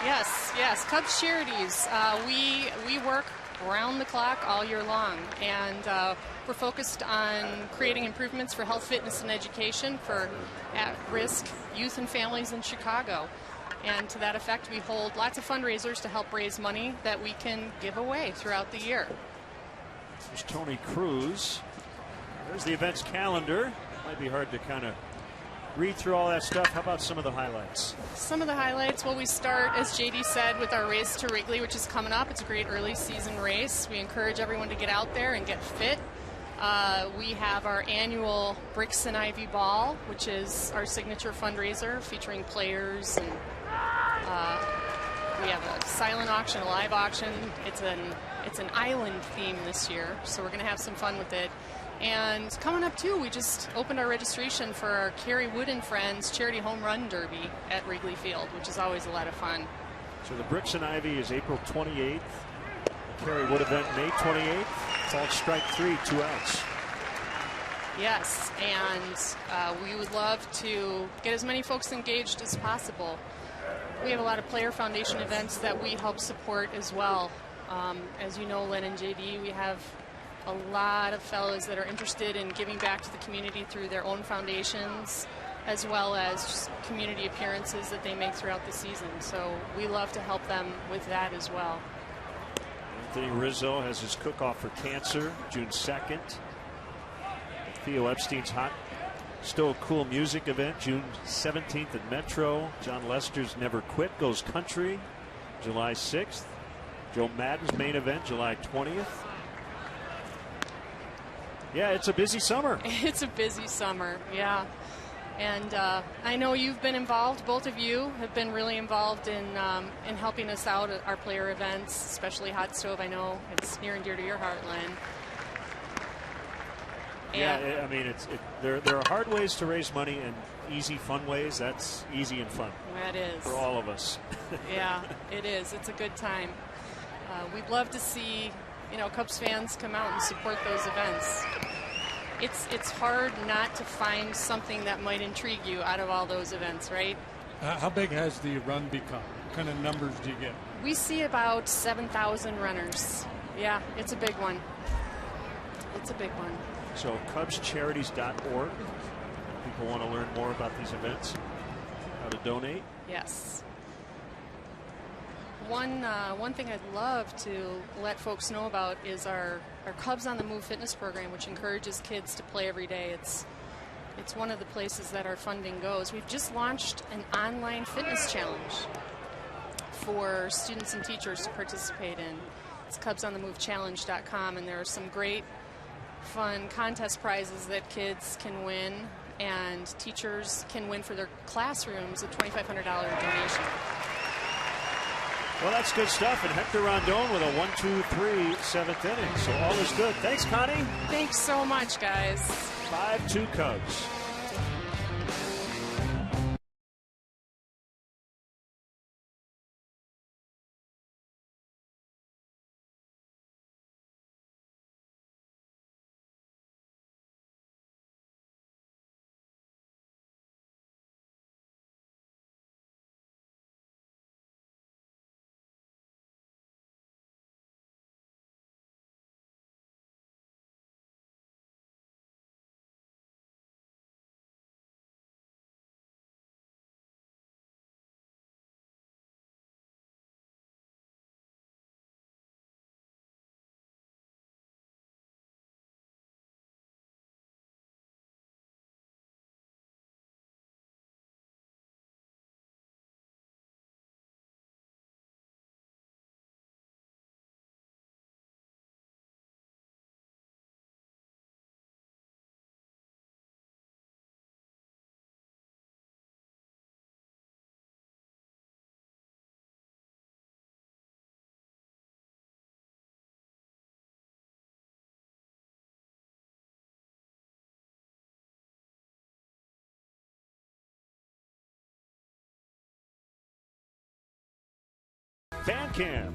Yes. Cubs Charities. We work around the clock all year long, and we're focused on creating improvements for health, fitness, and education for at-risk youth and families in Chicago. And to that effect, we hold lots of fundraisers to help raise money that we can give away throughout the year. There's Tony Cruz. There's the events calendar. Might be hard to kind of read through all that stuff. How about some of the highlights? Some of the highlights, well, we start, as JD said, with our Race to Wrigley, which is coming up. It's a great early season race. We encourage everyone to get out there and get fit. We have our annual Bricks and Ivy Ball, which is our signature fundraiser featuring players, and we have a silent auction, a live auction. It's an island theme this year, so we're going to have some fun with it. And coming up, too, we just opened our registration for our Kerry Wood and Friends Charity Home Run Derby at Wrigley Field, which is always a lot of fun. So the Bricks and Ivy is April 28th. The Kerry Wood event May 28th. It's all strike 3, 2 outs. Yes, and we would love to get as many folks engaged as possible. We have a lot of player foundation events that we help support as well. As you know, Len and JD, we have a lot of fellows that are interested in giving back to the community through their own foundations, as well as just community appearances that they make throughout the season. So we love to help them with that as well. Anthony Rizzo has his cook-off for cancer, June 2nd. Theo Epstein's Hot Still Cool Music event, June 17th at Metro. John Lester's Never Quit Goes Country, July 6th. Joe Madden's main event, July 20th. Yeah, it's a busy summer. It's a busy summer, yeah. And I know you've been involved. Both of you have been really involved in helping us out at our player events, especially Hot Stove. I know it's near and dear to your heart, Len. Yeah, I mean, there are hard ways to raise money and easy, fun ways. That's easy and fun. That is. For all of us. Yeah, it is. It's a good time. We'd love to see, Cubs fans come out and support those events. It's hard not to find something that might intrigue you out of all those events, right? How big has the run become? What kind of numbers do you get? We see about 7,000 runners. Yeah, it's a big one. It's a big one. So CubsCharities.org. People want to learn more about these events, how to donate. Yes. One thing I'd love to let folks know about is our Cubs on the Move fitness program, which encourages kids to play every day. It's one of the places that our funding goes. We've just launched an online fitness challenge for students and teachers to participate in. It's CubsOnTheMoveChallenge.com, and there are some great fun contest prizes that kids can win, and teachers can win for their classrooms a $2,500 donation. Well, that's good stuff. And Hector Rondon with a 1-2-3 7th inning. So all is good. Thanks, Connie. Thanks so much, guys. 5-2 Cubs. Fan Cam.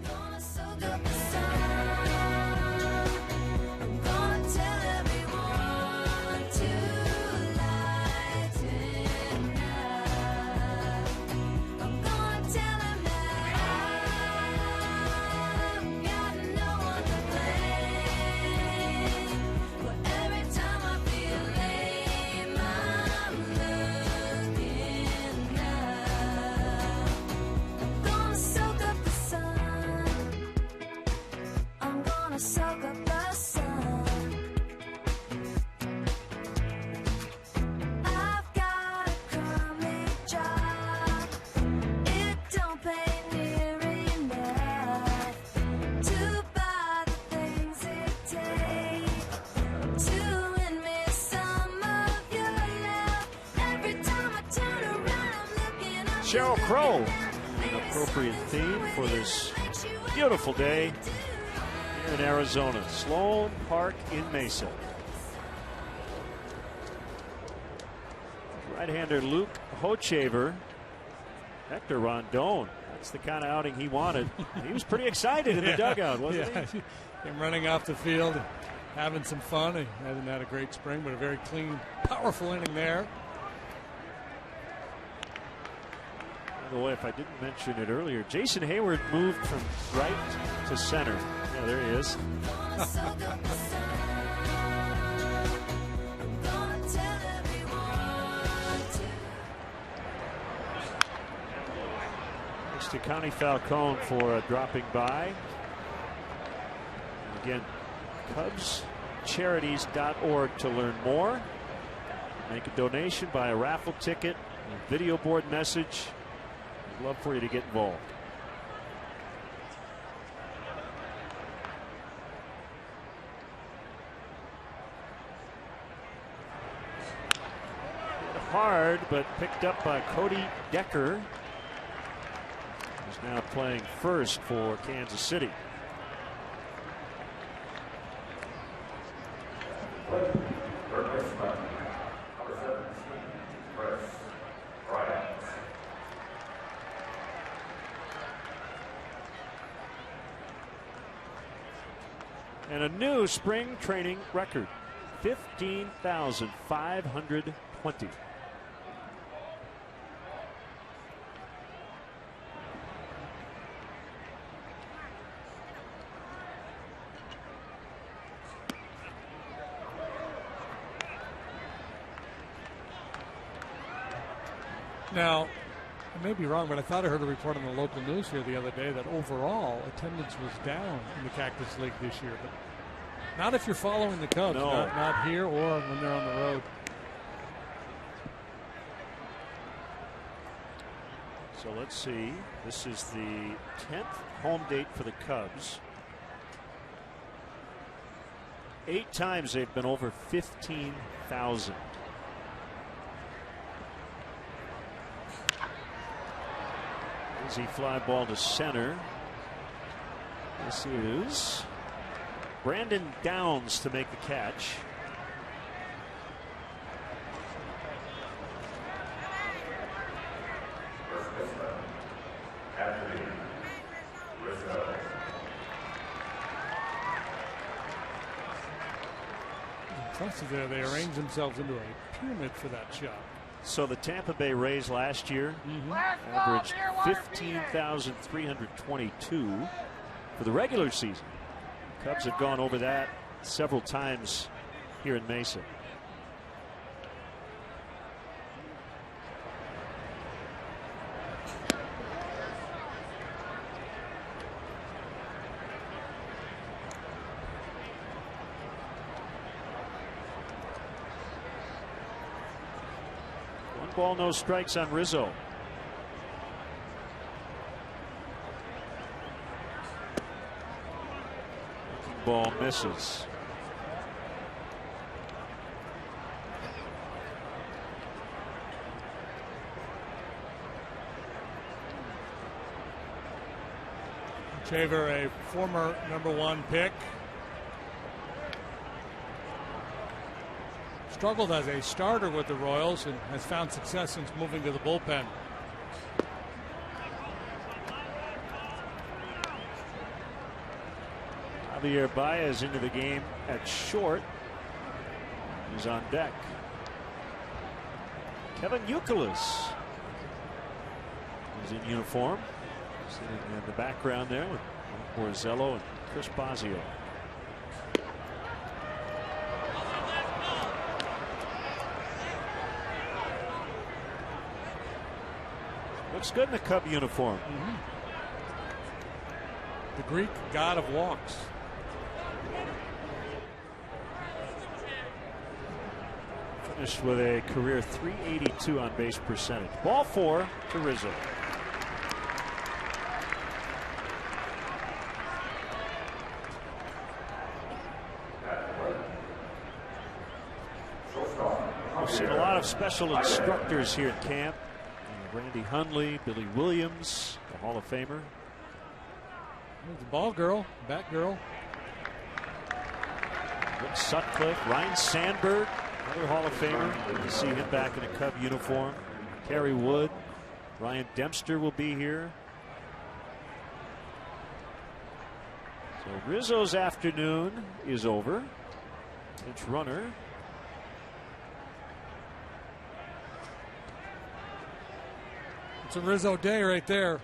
Sheryl Crow, an appropriate theme for this beautiful day here in Arizona. Sloan Park in Mesa. Right-hander Luke Hochevar, Hector Rondon. That's the kind of outing he wanted. He was pretty excited in the dugout, wasn't he? Him running off the field, having some fun. He hasn't had a great spring, but a very clean, powerful inning there. By the way, if I didn't mention it earlier, Jason Hayward moved from right to center. Yeah, there he is. Thanks to Connie Falcone for dropping by. And again, CubsCharities.org to learn more. Make a donation, buy a raffle ticket, a video board message. I'd love for you to get involved. Hard, but picked up by Cody Decker, who's now playing first for Kansas City. And a new spring training record, 15,520. Now, I may be wrong, but I thought I heard a report on the local news here the other day that overall attendance was down in the Cactus League this year. But not if you're following the Cubs, no. not here or when they're on the road. So let's see. This is the 10th home date for the Cubs. 8 times they've been over 15,000. Easy fly ball to center. This is Brandon Downs to make the catch. Impressive there. They arrange themselves into a pyramid for that shot. So the Tampa Bay Rays last year averaged 15,322 for the regular season. Cubs have gone over that several times here in Mesa. Ball, no strikes on Rizzo. Ball misses. Hochevar, a former #1 pick. Struggled as a starter with the Royals and has found success since moving to the bullpen. Javier Baez into the game at short. He's on deck. Kevin Youkilis is in uniform, sitting in the background there with Borzello and Chris Bosio. Looks good in the Cub uniform. The Greek god of walks. Finished with a career .382 on base percentage. Ball 4 to Rizzo. We've seen a lot of special instructors here at camp. Randy Hundley, Billy Williams, the Hall of Famer. There's the ball girl, bat girl. Rick Sutcliffe, Ryan Sandberg, another Hall of Famer. Good to see him back in a Cub uniform. Kerry Wood, Ryan Dempster will be here. So Rizzo's afternoon is over. Pinch runner. It's a Rizzo day right there.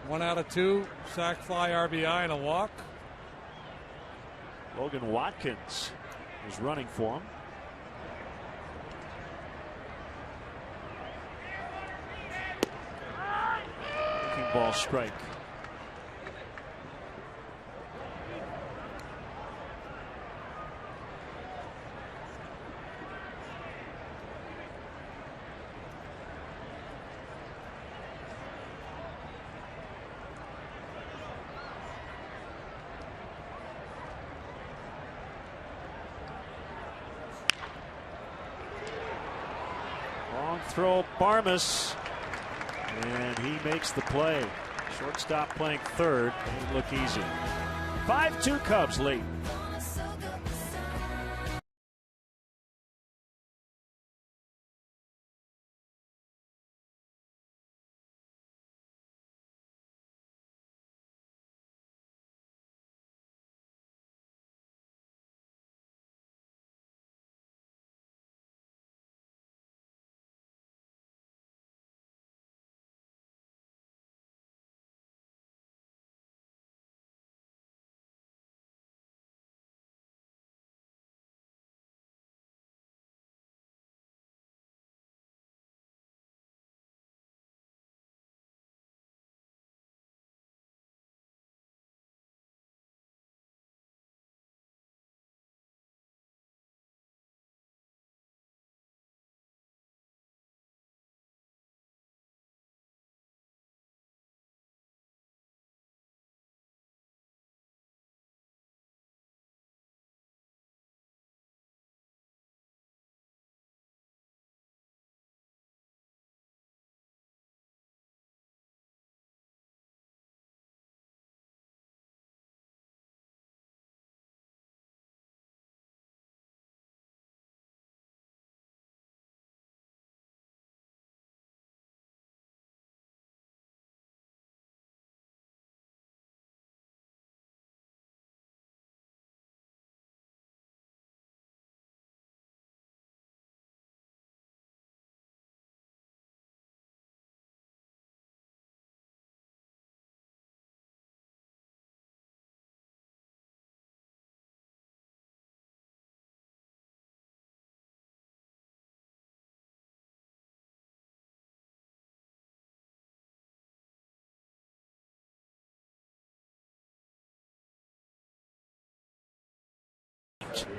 1 out of 2, sac fly, RBI, and a walk. Logan Watkins is running for him. Breaking ball strike. Throw Barmas, and he makes the play. Shortstop playing third. Didn't look easy. 5-2 Cubs late.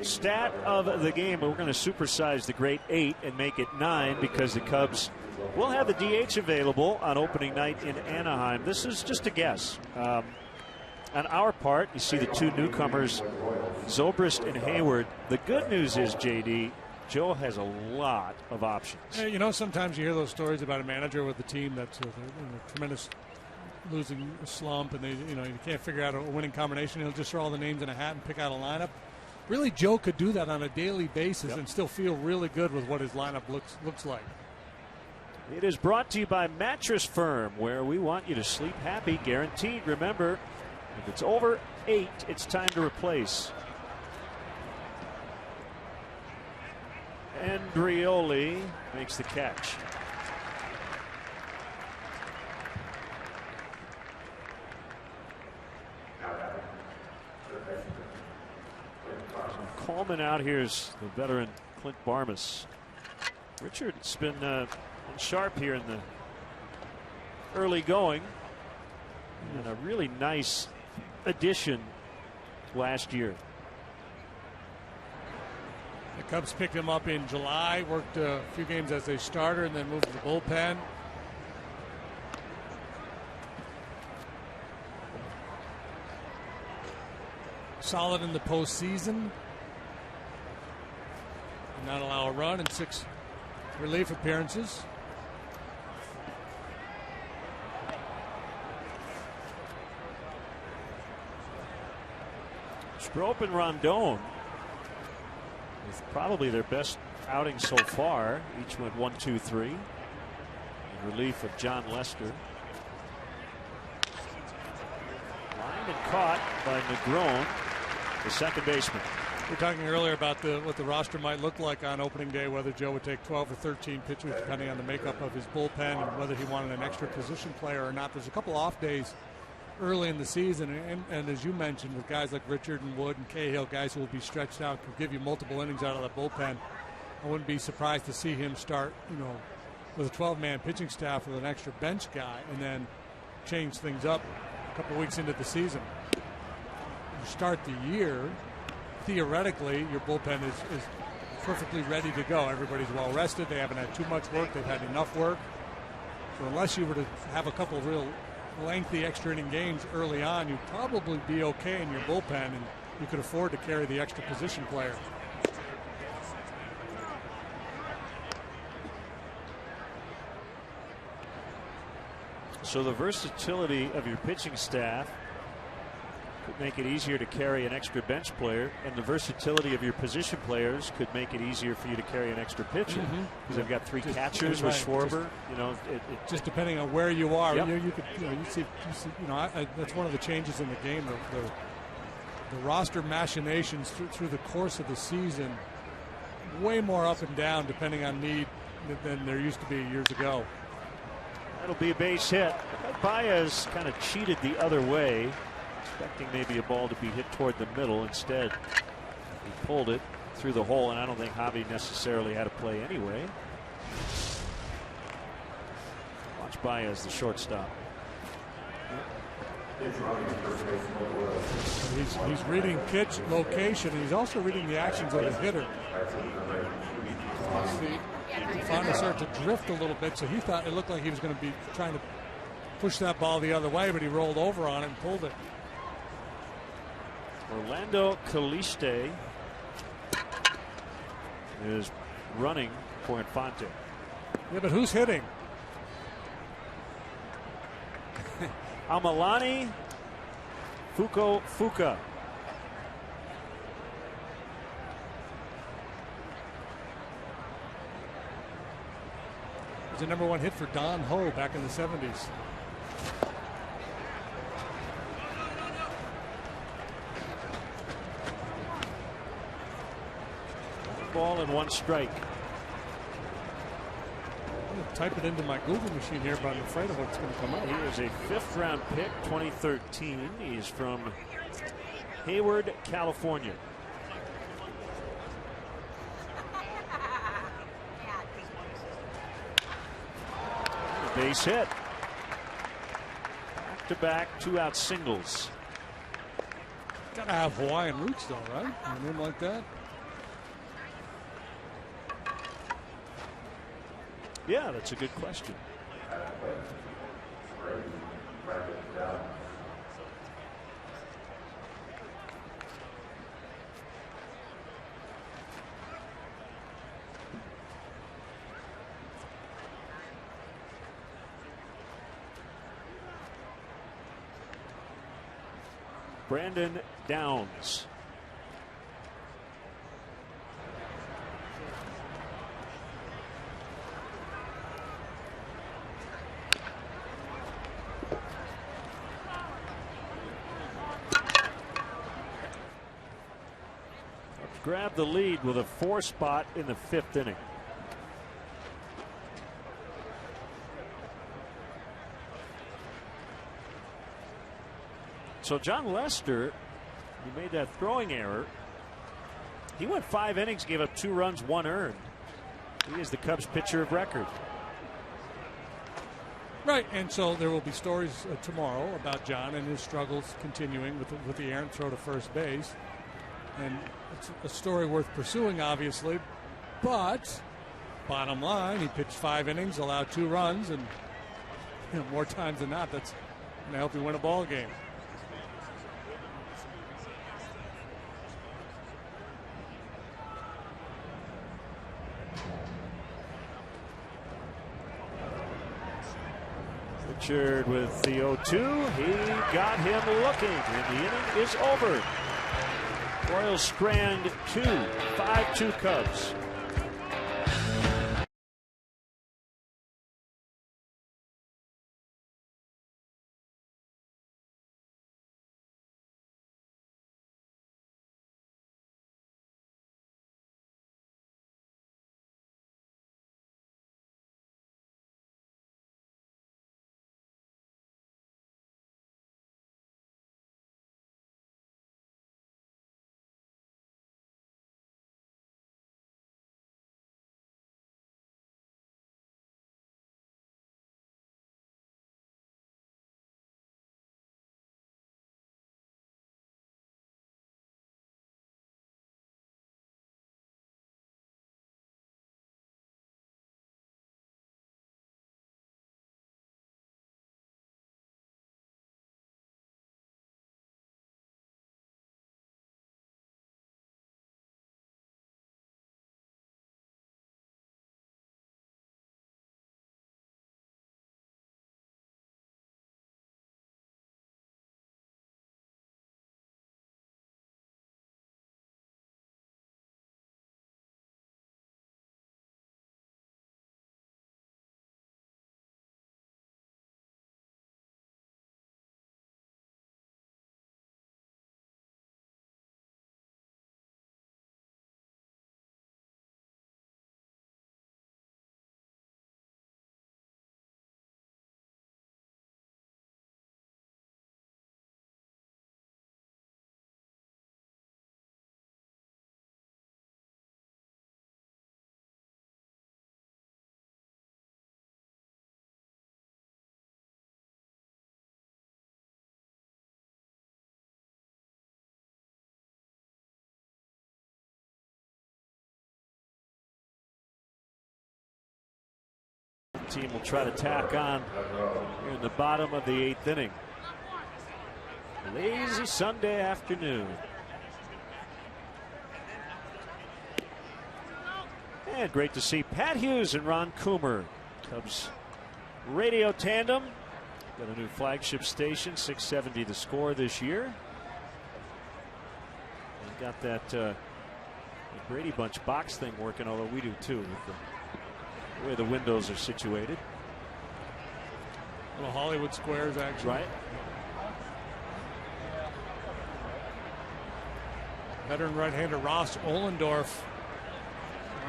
Stat of the game, but we're going to supersize the great 8 and make it 9 because the Cubs will have the DH available on opening night in Anaheim. This is just a guess. On our part, you see the two newcomers, Zobrist and Hayward. The good news is, JD, Joe has a lot of options. You know, sometimes you hear those stories about a manager with a team that's in a tremendous losing slump, and they, you can't figure out a winning combination. He'll just throw all the names in a hat and pick out a lineup. Really, Joe could do that on a daily basis and still feel really good with what his lineup looks like. It is brought to you by Mattress Firm, where we want you to sleep happy, guaranteed. Remember, If it's over 8, it's time to replace. Andrioli makes the catch. Coleman out. Here's the veteran Clint Barmas. Richard's been sharp here in the early going, and a really nice addition last year. The Cubs picked him up in July, worked a few games as a starter, and then moved to the bullpen. Solid in the postseason. Did not allow a run in 6 relief appearances. Strop and Rondon with probably their best outing so far. Each went 1, 2, 3. In relief of John Lester. Lined and caught by Negron, the second baseman. We were talking earlier about what the roster might look like on opening day, whether Joe would take 12 or 13 pitchers depending on the makeup of his bullpen and whether he wanted an extra position player or not. There's a couple off days early in the season, and as you mentioned, with guys like Richard and Wood and Cahill, guys who will be stretched out, could give you multiple innings out of that bullpen. I wouldn't be surprised to see him start, with a 12-man pitching staff with an extra bench guy, and then change things up a couple weeks into the season. You start the year, theoretically, your bullpen is perfectly ready to go. Everybody's well rested. They haven't had too much work. They've had enough work. So unless you were to have a couple of real lengthy extra inning games early on, you'd probably be okay in your bullpen, and you could afford to carry the extra position player. So the versatility of your pitching staff could make it easier to carry an extra bench player, and the versatility of your position players could make it easier for you to carry an extra pitcher, because they've got 3 catchers with Schwarber. Just depending on where you are, yep. you see, that's one of the changes in the game. The roster machinations through the course of the season, way more up and down depending on need than there used to be years ago. That'll be a base hit. Baez kind of cheated the other way, expecting maybe a ball to be hit toward the middle. Instead, he pulled it through the hole, and I don't think Javi necessarily had a play anyway. Watch Baez, the shortstop. He's reading pitch location, and he's also reading the actions of the hitter. He finally started to drift a little bit, so he thought it looked like he was going to be trying to push that ball the other way, but he rolled over on it and pulled it. Orlando Caliste is running for Infante. Yeah, but who's hitting? Amalani Fuka. It was the #1 hit for Don Ho back in the 70s. Ball and 1 strike. I'm going to type it into my Google machine here, but I'm afraid of what's going to come up. He is a 5th-round pick, 2013. He's from Hayward, California. Base hit. Back-to-back 2-out singles. Got to have Hawaiian roots, though, right? A name like that. Yeah, that's a good question. Brandon Downs. Cubs grab the lead with a 4 spot in the 5th inning. So John Lester, he made that throwing error. He went 5 innings, gave up 2 runs, 1 earned. He is the Cubs pitcher of record. Right, and so there will be stories tomorrow about John and his struggles continuing with the errant throw to first base. And it's a story worth pursuing, obviously. But bottom line, he pitched 5 innings, allowed 2 runs, and more times than not, that's going to help you win a ball game. Richard with the 0-2. He got him looking, and the inning is over. Royals strand 2, 5-2 Cubs. Team will try to tack on here in the bottom of the 8th inning. Lazy Sunday afternoon. And great to see Pat Hughes and Ron Coomer, Cubs radio tandem. Got a new flagship station, 670 The Score this year. And got that Brady Bunch box thing working, although we do too, with the way the windows are situated. Little Hollywood Squares action. Right. Veteran right-hander Ross Ohlendorf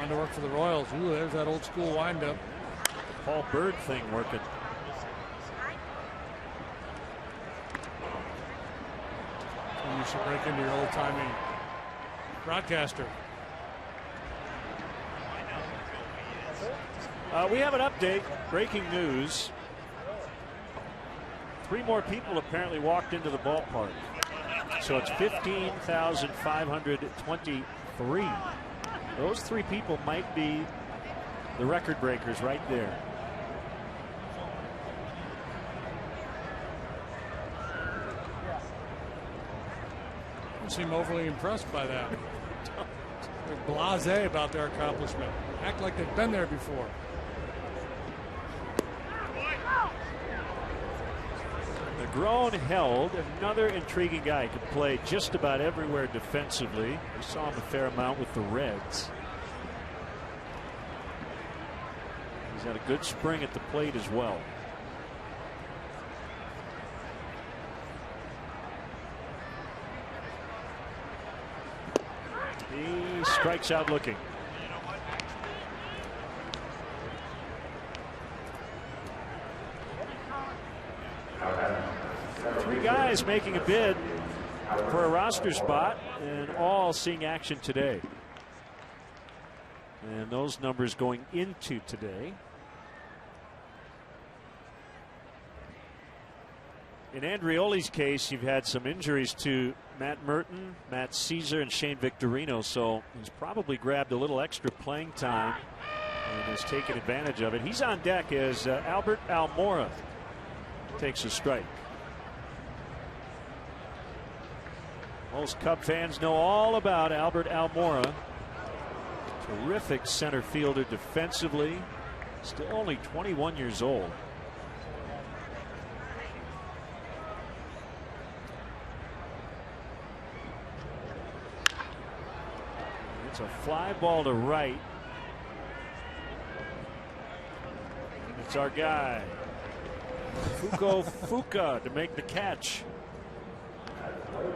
on to work for the Royals. Ooh, there's that old school windup. Paul Bird thing working. And you should break into your old-timey broadcaster. We have an update. Breaking news. 3 more people apparently walked into the ballpark. So it's 15,523. Those 3 people might be the record breakers right there. Don't seem overly impressed by that. They're blasé about their accomplishment. Act like they've been there before. Negron held, another intriguing guy. Could play just about everywhere defensively. We saw him a fair amount with the Reds. He's had a good spring at the plate as well. He strikes out looking. Three guys making a bid for a roster spot, and all seeing action today. And those numbers going into today. In Andreoli's case, you've had some injuries to Matt Merton, Matt Caesar, and Shane Victorino, so he's probably grabbed a little extra playing time and has taken advantage of it. He's on deck as Albert Almora takes a strike. Most Cub fans know all about Albert Almora. Terrific center fielder defensively. Still only 21 years old. It's a fly ball to right. It's our guy, Fuka, to make the catch.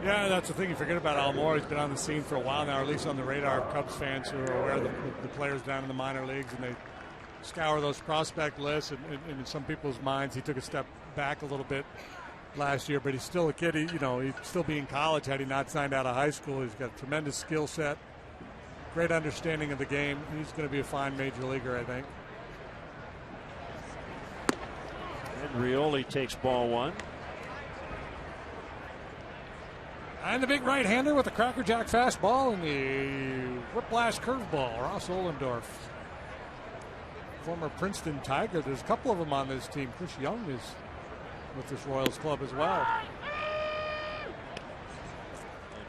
Yeah, that's the thing. You forget about Almora. He's been on the scene for a while now, or at least on the radar of Cubs fans who are aware of the players down in the minor leagues, and they scour those prospect lists. And in some people's minds, he took a step back a little bit last year, but he's still a kid. He'd still be in college had he not signed out of high school. He's got a tremendous skill set, great understanding of the game. He's going to be a fine major leaguer, I think. Andreoli takes ball one. And the big right-hander with the crackerjack fastball and the whiplash curveball, Ross Ohlendorf. Former Princeton Tiger. There's a couple of them on this team. Chris Young is with this Royals club as well.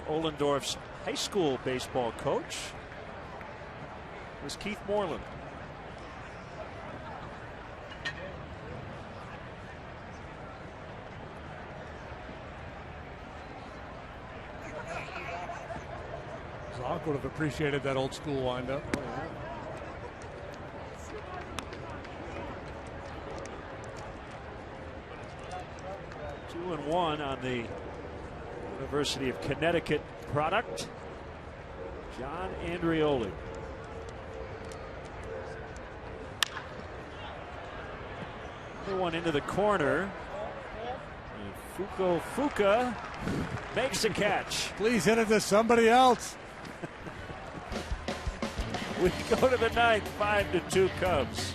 And Ohlendorf's high school baseball coach was Keith Moreland. Zonk would have appreciated that old school windup. Oh, yeah. Two and one on the University of Connecticut product, John Andreoli. Another one into the corner. And Fuka makes a catch. Please hit it to somebody else. We go to the ninth, 5-2 Cubs.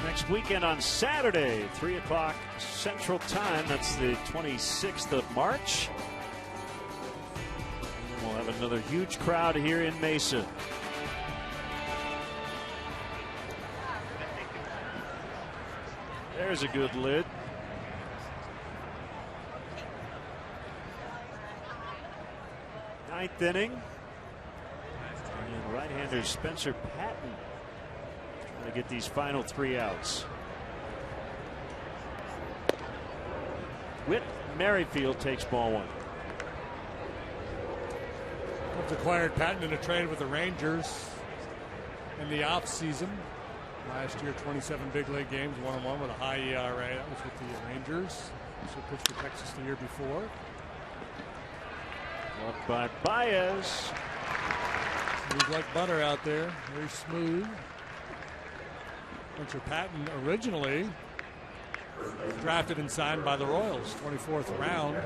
Next weekend on Saturday, 3 o'clock Central Time. That's the 26th of March. And we'll have another huge crowd here in Mesa. There's a good lid. Ninth inning. And right-hander Spencer Patton trying to get these final 3 outs. Whit Merrifield takes ball 1. Cubs acquired Patton in a trade with the Rangers in the off season. Last year, 27 big league games, 1-1 with a high ERA. That was with the Rangers. Also pitched for Texas the year before. Walked by Baez. Smooth like butter out there. Very smooth. Spencer Patton originally drafted and signed by the Royals, 24th round,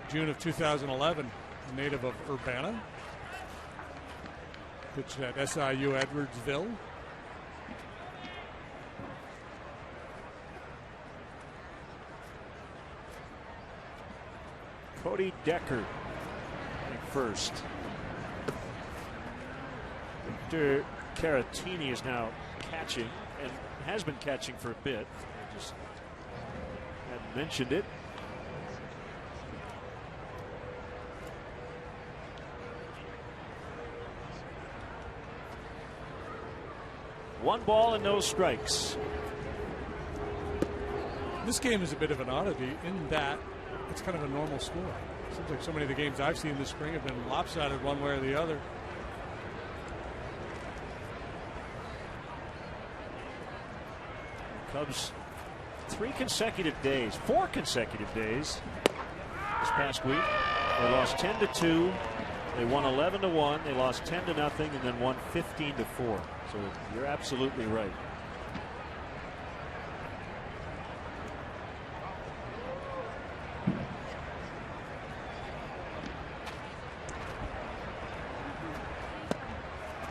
June of 2011. A native of Urbana. Pitched at SIU Edwardsville. Cody Decker at first. Victor Caratini is now catching and has been catching for a bit. I just hadn't mentioned it. One ball and no strikes. This game is a bit of an oddity in that it's kind of a normal score. Seems like so many of the games I've seen this spring have been lopsided one way or the other. Cubs 4 consecutive days this past week. They lost 10-2. They won 11-1. They lost 10-0 and then won 15-4. So you're absolutely right.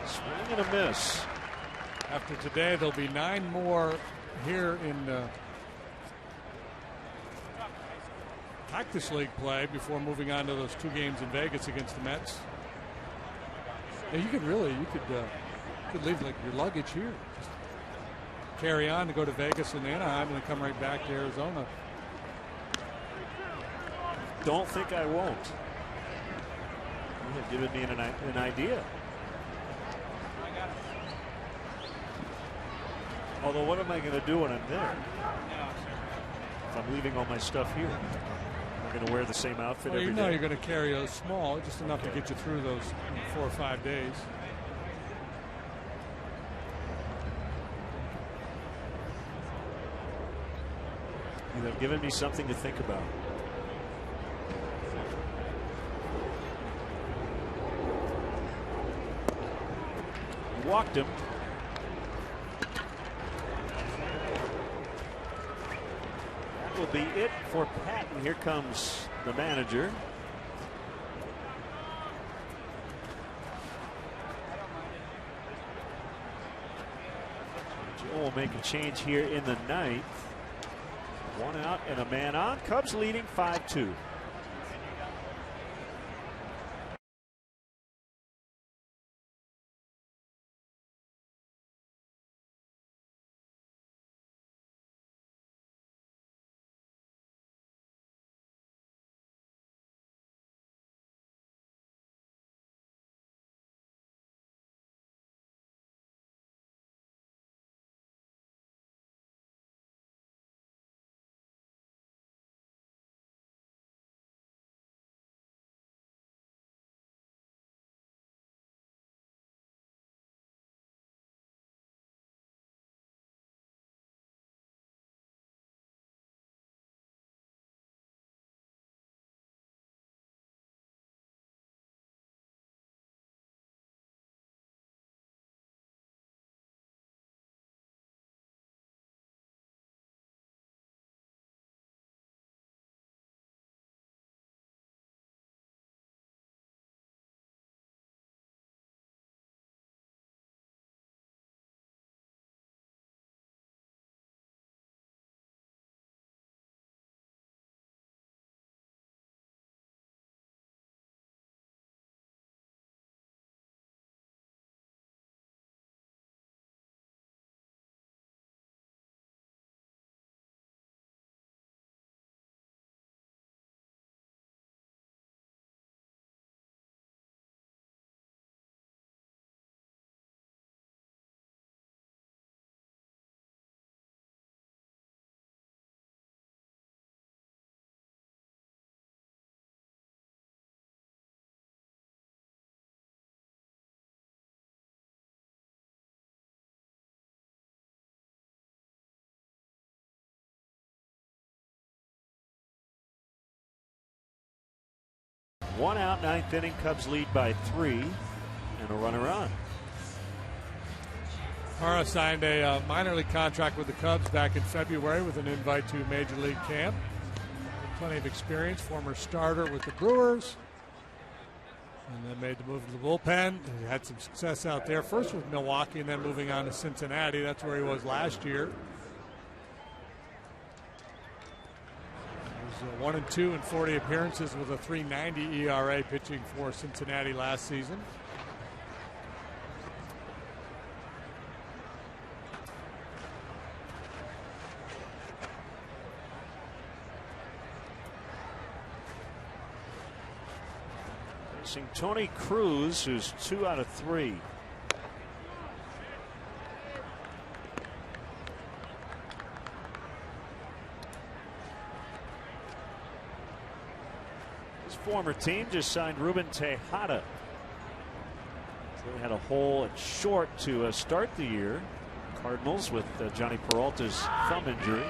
Swing and a miss. After today, there'll be 9 more here in Cactus League play before moving on to those 2 games in Vegas against the Mets. Yeah, you could leave like your luggage here. Just carry on to go to Vegas and Anaheim and then come right back to Arizona. Don't think I won't. You have given me an idea. Although, what am I going to do when I'm there? If I'm leaving all my stuff here, I'm going to wear the same outfit every day. You know you're going to carry a small, just enough to get you through those 4 or 5 days. You have given me something to think about. Walked him. That will be it for Patton. Here comes the manager. Joe will make a change here in the 9th. 1 out and a man on. Cubs leading 5-2. 1 out, 9th inning. Cubs lead by 3, and a runner on. Hara signed a minor league contract with the Cubs back in February with an invite to Major League camp. Plenty of experience, former starter with the Brewers, and then made the move to the bullpen. He had some success out there, first with Milwaukee and then moving on to Cincinnati. That's where he was last year. He was 1-2 in 40 appearances with a 3.90 ERA, pitching for Cincinnati last season. Tony Cruz, who's 2 out of 3. His former team just signed Ruben Tejada. They had a hole at short to start the year. Cardinals with Johnny Peralta's thumb injury.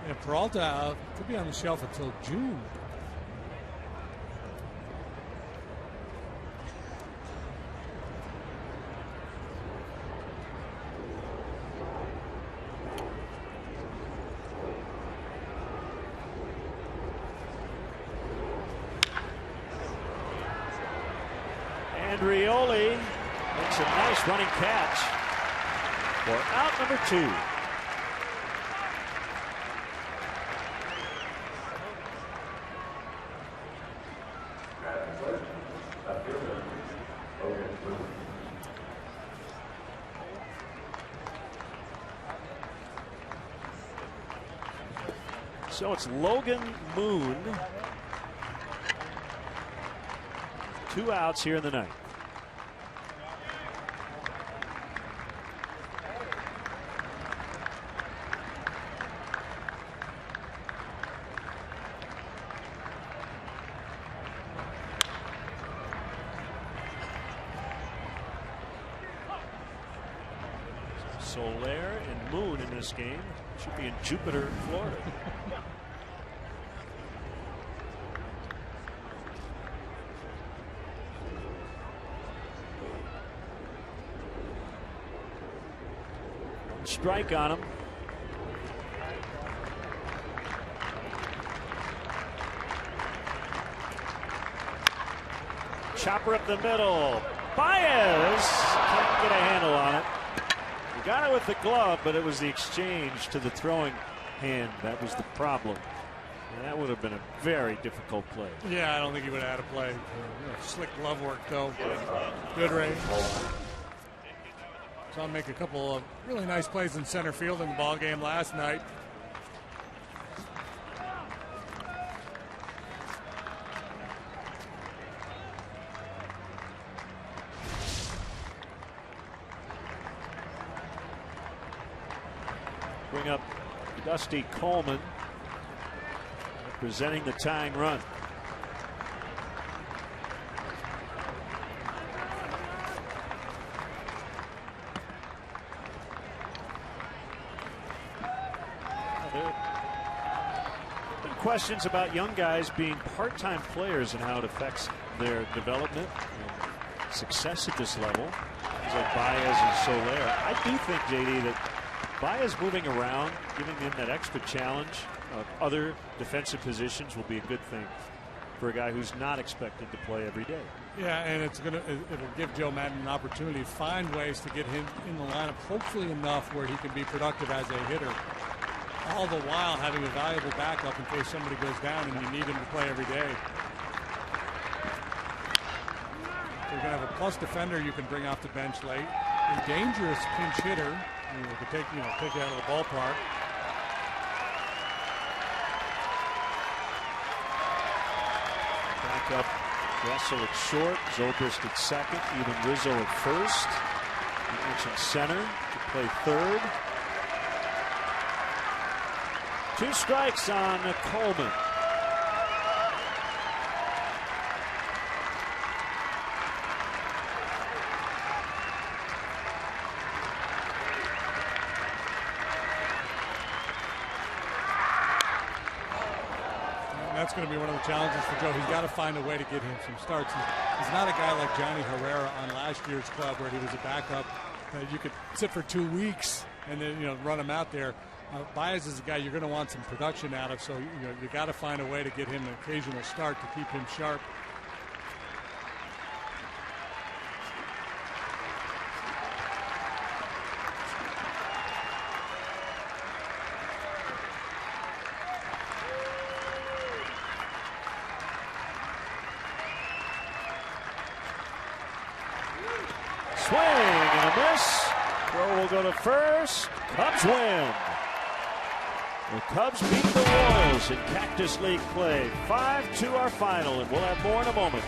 And Peralta could be on the shelf until June. And Rioli makes a nice running catch for out number 2. So it's Logan Moon. 2 outs here in the ninth. Soler and Moon in this game. Should be in Jupiter, Florida. Strike on him. Chopper up the middle. Baez can't get a handle on it. He got it with the glove, but it was the exchange to the throwing hand that was the problem. And that would have been a very difficult play. Yeah, I don't think he would have had a play. Slick glove work, though. Good range. Saw him make a couple of really nice plays in center field in the ball game last night. Bring up Dusty Coleman, representing the tying run. Questions about young guys being part-time players and how it affects their development and success at this level. Guys like Baez and Soler. I do think, JD, that Baez moving around, giving him that extra challenge of other defensive positions will be a good thing for a guy who's not expected to play every day. Yeah, and it'll give Joe Madden an opportunity to find ways to get him in the lineup, hopefully enough where he can be productive as a hitter, all the while having a valuable backup in case somebody goes down and you need him to play every day. So you're going to have a plus defender you can bring off the bench late, a dangerous pinch hitter who could take you out of the ballpark. Back up Russell at short, Zobrist at second, even Rizzo at first. You mentioned center to play third. 2 strikes on Coleman. that's going to be one of the challenges for Joe. He's got to find a way to get him some starts. He's not a guy like Johnny Herrera on last year's club where he was a backup that you could sit for 2 weeks and then run him out there. Baez is a guy you're going to want some production out of, so you got to find a way to get him an occasional start to keep him sharp. Swing and a miss. Throw will go to first. Cubs win. The Cubs beat the Royals in Cactus League play. 5-2 our final, and we'll have more in a moment.